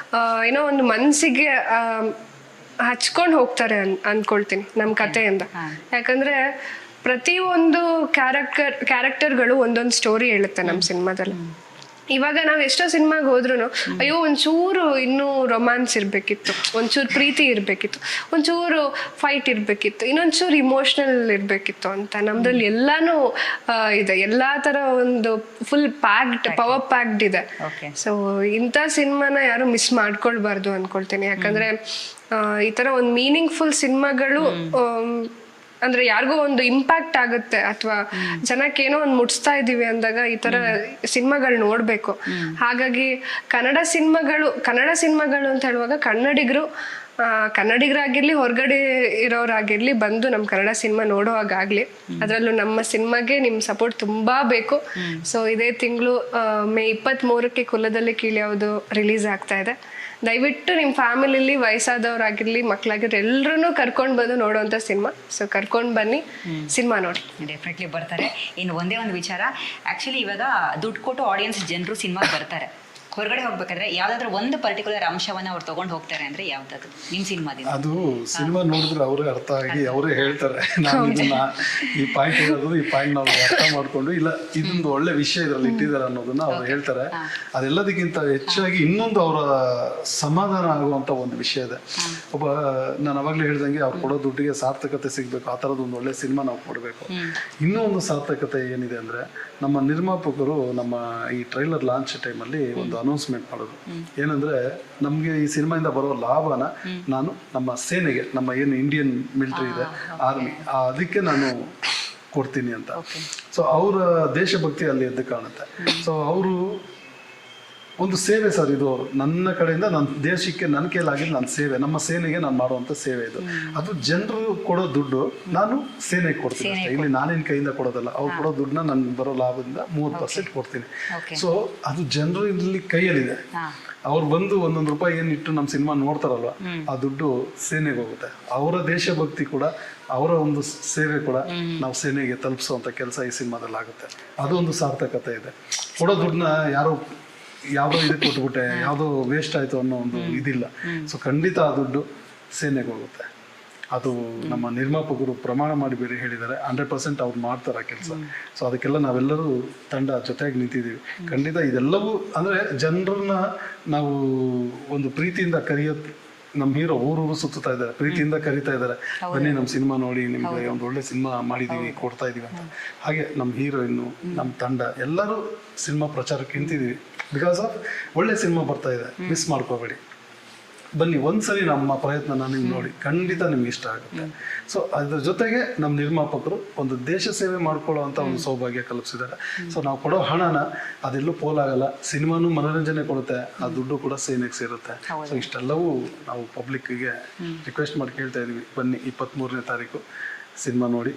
S2: ಒಂದು ಮನ್ಸಿಗೆ ಹಚ್ಕೊಂಡು ಹೋಗ್ತಾರೆ ಅನ್ಕೊಳ್ತೀನಿ ನಮ್ ಕಥೆಯಿಂದ. ಯಾಕಂದ್ರೆ ಪ್ರತಿ ಒಂದು ಕ್ಯಾರೆಕ್ಟರ್ಗಳು ಒಂದೊಂದು ಸ್ಟೋರಿ ಹೇಳುತ್ತೆ ನಮ್ಮ ಸಿನಿಮಾದಲ್ಲಿ. ಇವಾಗ ನಾವು ಎಷ್ಟೋ ಸಿನಿಮಾಗೆ ಹೋದ್ರು ಅಯ್ಯೋ ಒಂಚೂರು ಇನ್ನೂ ರೊಮ್ಯಾನ್ಸ್ ಇರಬೇಕಿತ್ತು, ಒಂಚೂರು ಪ್ರೀತಿ ಇರಬೇಕಿತ್ತು, ಒಂಚೂರು ಫೈಟ್ ಇರಬೇಕಿತ್ತು, ಇನ್ನೊಂಚೂರು ಇಮೋಷ್ನಲ್ ಇರಬೇಕಿತ್ತು ಅಂತ. ನಮ್ದ್ರಲ್ಲಿ ಎಲ್ಲಾನು ಇದೆ, ಎಲ್ಲಾ ತರ ಒಂದು ಫುಲ್ ಪ್ಯಾಕ್ಡ್, ಪವರ್ ಪ್ಯಾಕ್ಡ್ ಇದೆ. ಸೊ ಇಂಥ ಸಿನಿಮಾನ ಯಾರು ಮಿಸ್ ಮಾಡ್ಕೊಳ್ಬಾರ್ದು ಅನ್ಕೊಳ್ತೀನಿ. ಯಾಕಂದ್ರೆ ಈ ತರ ಒಂದು ಮೀನಿಂಗ್ಫುಲ್ ಸಿನಿಮಾಗಳು ಅಂದ್ರೆ ಯಾರಿಗೂ ಒಂದು ಇಂಪ್ಯಾಕ್ಟ್ ಆಗುತ್ತೆ, ಅಥವಾ ಜನಕ್ಕೆ ಏನೋ ಒಂದು ಮುಟ್ಸ್ತಾ ಇದೀವಿ ಅಂದಾಗ ಈ ತರ ಸಿನಿಮಾಗಳು ನೋಡ್ಬೇಕು. ಹಾಗಾಗಿ ಕನ್ನಡ ಸಿನಿಮಾಗಳು ಅಂತ ಹೇಳುವಾಗ ಕನ್ನಡಿಗರಾಗಿರ್ಲಿ ಹೊರಗಡೆ ಇರೋರಾಗಿರ್ಲಿ ಬಂದು ನಮ್ಮ ಕನ್ನಡ ಸಿನಿಮಾ ನೋಡೋವಾಗ್ಲಿ, ಅದರಲ್ಲೂ ನಮ್ಮ ಸಿನಿಮಾಗೆ ನಿಮ್ಮ ಸಪೋರ್ಟ್ ತುಂಬಾ ಬೇಕು. ಸೊ ಇದೇ ತಿಂಗಳು ಮೇ 23ಕ್ಕೆ ಕುಲದಲ್ಲಿ ಕೀಳಿಯೋದು ರಿಲೀಸ್ ಆಗ್ತಾ ಇದೆ. ದಯವಿಟ್ಟು ನಿಮ್ಮ ಫ್ಯಾಮಿಲಿಲಿ ವಯಸ್ಸಾದವ್ರಾಗಿರ್ಲಿ ಮಕ್ಕಳಾಗಿರ್ಲಿ ಎಲ್ಲರೂ ಕರ್ಕೊಂಡು ಬಂದು ನೋಡುವಂಥ ಸಿನಿಮಾ. ಸೊ ಕರ್ಕೊಂಡು ಬನ್ನಿ, ಸಿನಿಮಾ ನೋಡಿ.
S1: ಡೆಫಿನೆಟ್ಲಿ ಬರ್ತಾರೆ. ಇನ್ನು ಒಂದೇ ಒಂದು ವಿಚಾರ, ಆ್ಯಕ್ಚುಲಿ ಇವಾಗ ದುಡ್ಡು ಕೊಟ್ಟು ಆಡಿಯನ್ಸ್ ಜನರು ಸಿನಿಮಾಗೆ ಬರ್ತಾರೆ. ಹೊರಗಡೆ ಹೋಗ್ಬೇಕಾದ್ರೆ ಯಾವ್ದಾದ್ರು ಒಂದು ಪರ್ಟಿಕ್ಯುಲರ್ ಅಂಶವನ್ನ ಅವ್ರು ತಗೊಂಡು ಹೋಗ್ತಾರೆ ಅಂದ್ರೆ ಯಾವ್ದದು ನಿಮ್ ಸಿನಿಮಾದಿಂದ?
S3: ಅದು ಸಿನಿಮಾ ನೋಡಿದ್ರೆ ಅವರೇ ಅರ್ಥ ಆಗಿ ಅವರೇ ಹೇಳ್ತಾರೆ, ನಾವು ಇದನ್ನ ಈ ಪಾಯಿಂಟ್ ಇರೋದು, ಈ ಪಾಯಿಂಟ್ ನಾವು ಅರ್ಥ ಮಾಡ್ಕೊಂಡು ಇಲ್ಲ ಇದೊಂದು ಒಳ್ಳೆ ವಿಷಯ ಇದ್ರಲ್ಲಿ ಇಟ್ಟಿದ್ದಾರೆ ಅನ್ನೋದನ್ನ ಅವ್ರು ಹೇಳ್ತಾರೆ. ಅದೆಲ್ಲದಕ್ಕಿಂತ ಹೆಚ್ಚಾಗಿ ಇನ್ನೊಂದು ಅವರ ಸಮಾಧಾನ ಆಗುವಂತ ಒಂದು ವಿಷಯ ಇದೆ. ಒಬ್ಬ ನಾನು ಅವಾಗ್ಲೇ ಹೇಳ್ದಂಗೆ ಅವ್ರು ಕೊಡೋ ದುಡ್ಡಿಗೆ ಸಾರ್ಥಕತೆ ಸಿಗ್ಬೇಕು, ಆ ತರದ್ ಒಂದು ಒಳ್ಳೆ ಸಿನಿಮಾ ನಾವು ಕೊಡ್ಬೇಕು. ಇನ್ನೂ ಒಂದು ಸಾರ್ಥಕತೆ ಏನಿದೆ ಅಂದ್ರೆ, ನಮ್ಮ ನಿರ್ಮಾಪಕರು ನಮ್ಮ ಈ ಟ್ರೈಲರ್ ಲಾಂಚ್ ಟೈಮಲ್ಲಿ ಒಂದು ಅನೌನ್ಸ್ಮೆಂಟ್ ಮಾಡೋದು ಏನಂದ್ರೆ, ನಮ್ಗೆ ಈ ಸಿನಿಮಾಯಿಂದ ಬರೋ ಲಾಭನ ನಾನು ನಮ್ಮ ಸೇನೆಗೆ, ನಮ್ಮ ಏನು ಇಂಡಿಯನ್ ಮಿಲಿಟರಿ ಇದೆ, ಆರ್ಮಿ, ಅದಕ್ಕೆ ನಾನು ಕೊಡ್ತೀನಿ ಅಂತ. ಸೊ ಅವರ ದೇಶಭಕ್ತಿ ಅಲ್ಲಿ ಎದ್ದು ಕಾಣುತ್ತೆ. ಸೊ ಅವರು ಒಂದು ಸೇವೆ ಸರ್, ಇದು ನನ್ನ ಕಡೆಯಿಂದ ನನ್ನ ದೇಶಕ್ಕೆ ನನ್ನ ಕೈಲಾಗಿದ್ದು ನನ್ನ ಸೇವೆ, ನಮ್ಮ ಸೇನೆಗೆ ನಾನು ಮಾಡುವಂತ ಸೇವೆ ಇದು. ಅದು ಜನರು ಕೊಡೋ ದುಡ್ಡು ನಾನು ಸೇನೆಗೆ ಕೊಡ್ತೀನಿ ಅಷ್ಟೇ. ಇಲ್ಲಿ ನಾನೇನ್ ಕೈಯಿಂದ ಕೊಡೋದಲ್ಲ, ಅವ್ರು ಕೊಡೋ ದುಡ್ಡನ್ನ ನನ್ ಬರೋ ಲಾಭದಿಂದ 30% ಕೊಡ್ತೀನಿ. ಸೊ ಅದು ಜನರು ಇಲ್ಲಿ ಕೈಯಲ್ಲಿದೆ. ಅವ್ರು ಬಂದು ಒಂದೊಂದು ರೂಪಾಯಿ ಏನಿಟ್ಟು ನಮ್ಮ ಸಿನಿಮಾ ನೋಡ್ತಾರಲ್ವ, ಆ ದುಡ್ಡು ಸೇನೆಗೆ ಹೋಗುತ್ತೆ. ಅವರ ದೇಶಭಕ್ತಿ ಕೂಡ, ಅವರ ಒಂದು ಸೇವೆ ಕೂಡ ನಾವು ಸೇನೆಗೆ ತಲುಪಿಸುವಂತ ಕೆಲಸ ಈ ಸಿನಿಮಾದಲ್ಲಿ ಆಗುತ್ತೆ. ಅದು ಒಂದು ಸಾರ್ಥಕತೆ ಇದೆ. ಕೊಡೋ ದುಡ್ಡನ್ನ ಯಾರೋ ಯಾವುದೋ ಇದಕ್ಕೆ ಕೊಟ್ಬಿಟ್ಟೆ, ಯಾವುದೋ ವೇಸ್ಟ್ ಆಯ್ತು ಅನ್ನೋ ಒಂದು ಇದಿಲ್ಲ. ಸೊ ಖಂಡಿತ ಆ ದುಡ್ಡು ಸೇನೆಗೆ ಹೋಗುತ್ತೆ. ಅದು ನಮ್ಮ ನಿರ್ಮಾಪಕರು ಪ್ರಮಾಣ ಮಾಡಿ ಬೇರೆ ಹೇಳಿದ್ದಾರೆ, 100% ಅವ್ರು ಮಾಡ್ತಾರೆ ಆ ಕೆಲಸ. ಸೊ ಅದಕ್ಕೆಲ್ಲ ನಾವೆಲ್ಲರೂ ತಂಡ ಜೊತೆಯಾಗಿ ನಿಂತಿದ್ದೀವಿ. ಖಂಡಿತ ಇದೆಲ್ಲವೂ ಅಂದ್ರೆ ಜನರನ್ನ ನಾವು ಒಂದು ಪ್ರೀತಿಯಿಂದ ಕರೆಯೋದು. ನಮ್ಮ ಹೀರೋ ಊರೂರು ಸುತ್ತಾ ಇದ್ದಾರೆ, ಪ್ರೀತಿಯಿಂದ ಕರಿತಾ ಇದ್ದಾರೆ, ಬನ್ನಿ ನಮ್ಮ ಸಿನಿಮಾ ನೋಡಿ, ನಿಮ್ಗೆ ಒಂದು ಒಳ್ಳೆ ಸಿನಿಮಾ ಮಾಡಿದೀವಿ, ಕೊಡ್ತಾ ಇದೀವಿ ಅಂತ. ಹಾಗೆ ನಮ್ಮ ಹೀರೋಯಿನ್ನು, ನಮ್ಮ ತಂಡ ಎಲ್ಲರೂ ಸಿನಿಮಾ ಪ್ರಚಾರಕ್ಕೆ ನಿಂತಿದ್ದೀವಿ. ಬಿಕಾಸ್ ಆಫ್ ಒಳ್ಳೆ ಸಿನಿಮಾ ಬರ್ತಾ ಇದೆ, ಮಿಸ್ ಮಾಡ್ಕೋಬೇಡಿ, ಬನ್ನಿ ಒಂದ್ಸರಿ ನಮ್ಮ ಪ್ರಯತ್ನ ನೀವು ನೋಡಿ, ಖಂಡಿತ ನಿಮ್ಗೆ ಇಷ್ಟ ಆಗುತ್ತೆ. ಸೊ ಅದ್ರ ಜೊತೆಗೆ ನಮ್ಮ ನಿರ್ಮಾಪಕರು ಒಂದು ದೇಶ ಸೇವೆ ಮಾಡ್ಕೊಳ್ಳೋ ಒಂದು ಸೌಭಾಗ್ಯ ಕಲ್ಪಿಸಿದ್ದಾರೆ. ಸೊ ನಾವು ಕೊಡೋ ಹಣನ ಅದೆಲ್ಲೂ ಪೋಲಾಗಲ್ಲ, ಸಿನಿಮಾನು ಮನೋರಂಜನೆ ಕೊಡುತ್ತೆ, ಆ ದುಡ್ಡು ಕೂಡ ಸೇನೆಗೆ ಸೇರುತ್ತೆ. ಸೊ ಇಷ್ಟೆಲ್ಲವೂ ನಾವು ಪಬ್ಲಿಕ್ಗೆ ರಿಕ್ವೆಸ್ಟ್ ಮಾಡಿ ಕೇಳ್ತಾ ಇದೀವಿ, ಬನ್ನಿ 23ನೇ ತಾರೀಕು ಸಿನಿಮಾ ನೋಡಿ,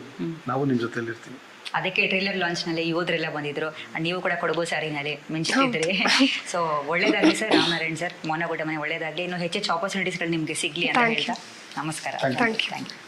S3: ನಾವು ನಿಮ್ಮ ಜೊತೆಲಿ ಇರ್ತೀವಿ.
S1: ಅದಕ್ಕೆ ಟ್ರೈಲರ್ ಲಾಂಚ್ ನಲ್ಲಿ ಯೋಧರೆಲ್ಲ ಬಂದಿದ್ರು, ನೀವು ಕೂಡ ಕೊಡಗು ಸಾರಿನಲ್ಲಿ ಮಿಂಚಿದ್ರಿ. ಸೊ ಒಳ್ಳೇದಾಗ್ಲಿ ಸರ್, ರಾಮನಾರಾಯಣ್ ಸರ್, ಮೋನಗುಡ್ಡ ಮನೆ ಒಳ್ಳೇದಾಗ್ಲಿ, ಇನ್ನು ಹೆಚ್ಚೆಚ್ಚು ಆಪರ್ಚುನಿಟೀಸ್ಗಳು ನಿಮ್ಗೆ ಸಿಗ್ಲಿ ಅಂತ ಹೇಳ್ತಾ ನಮಸ್ಕಾರ.
S2: Thank you.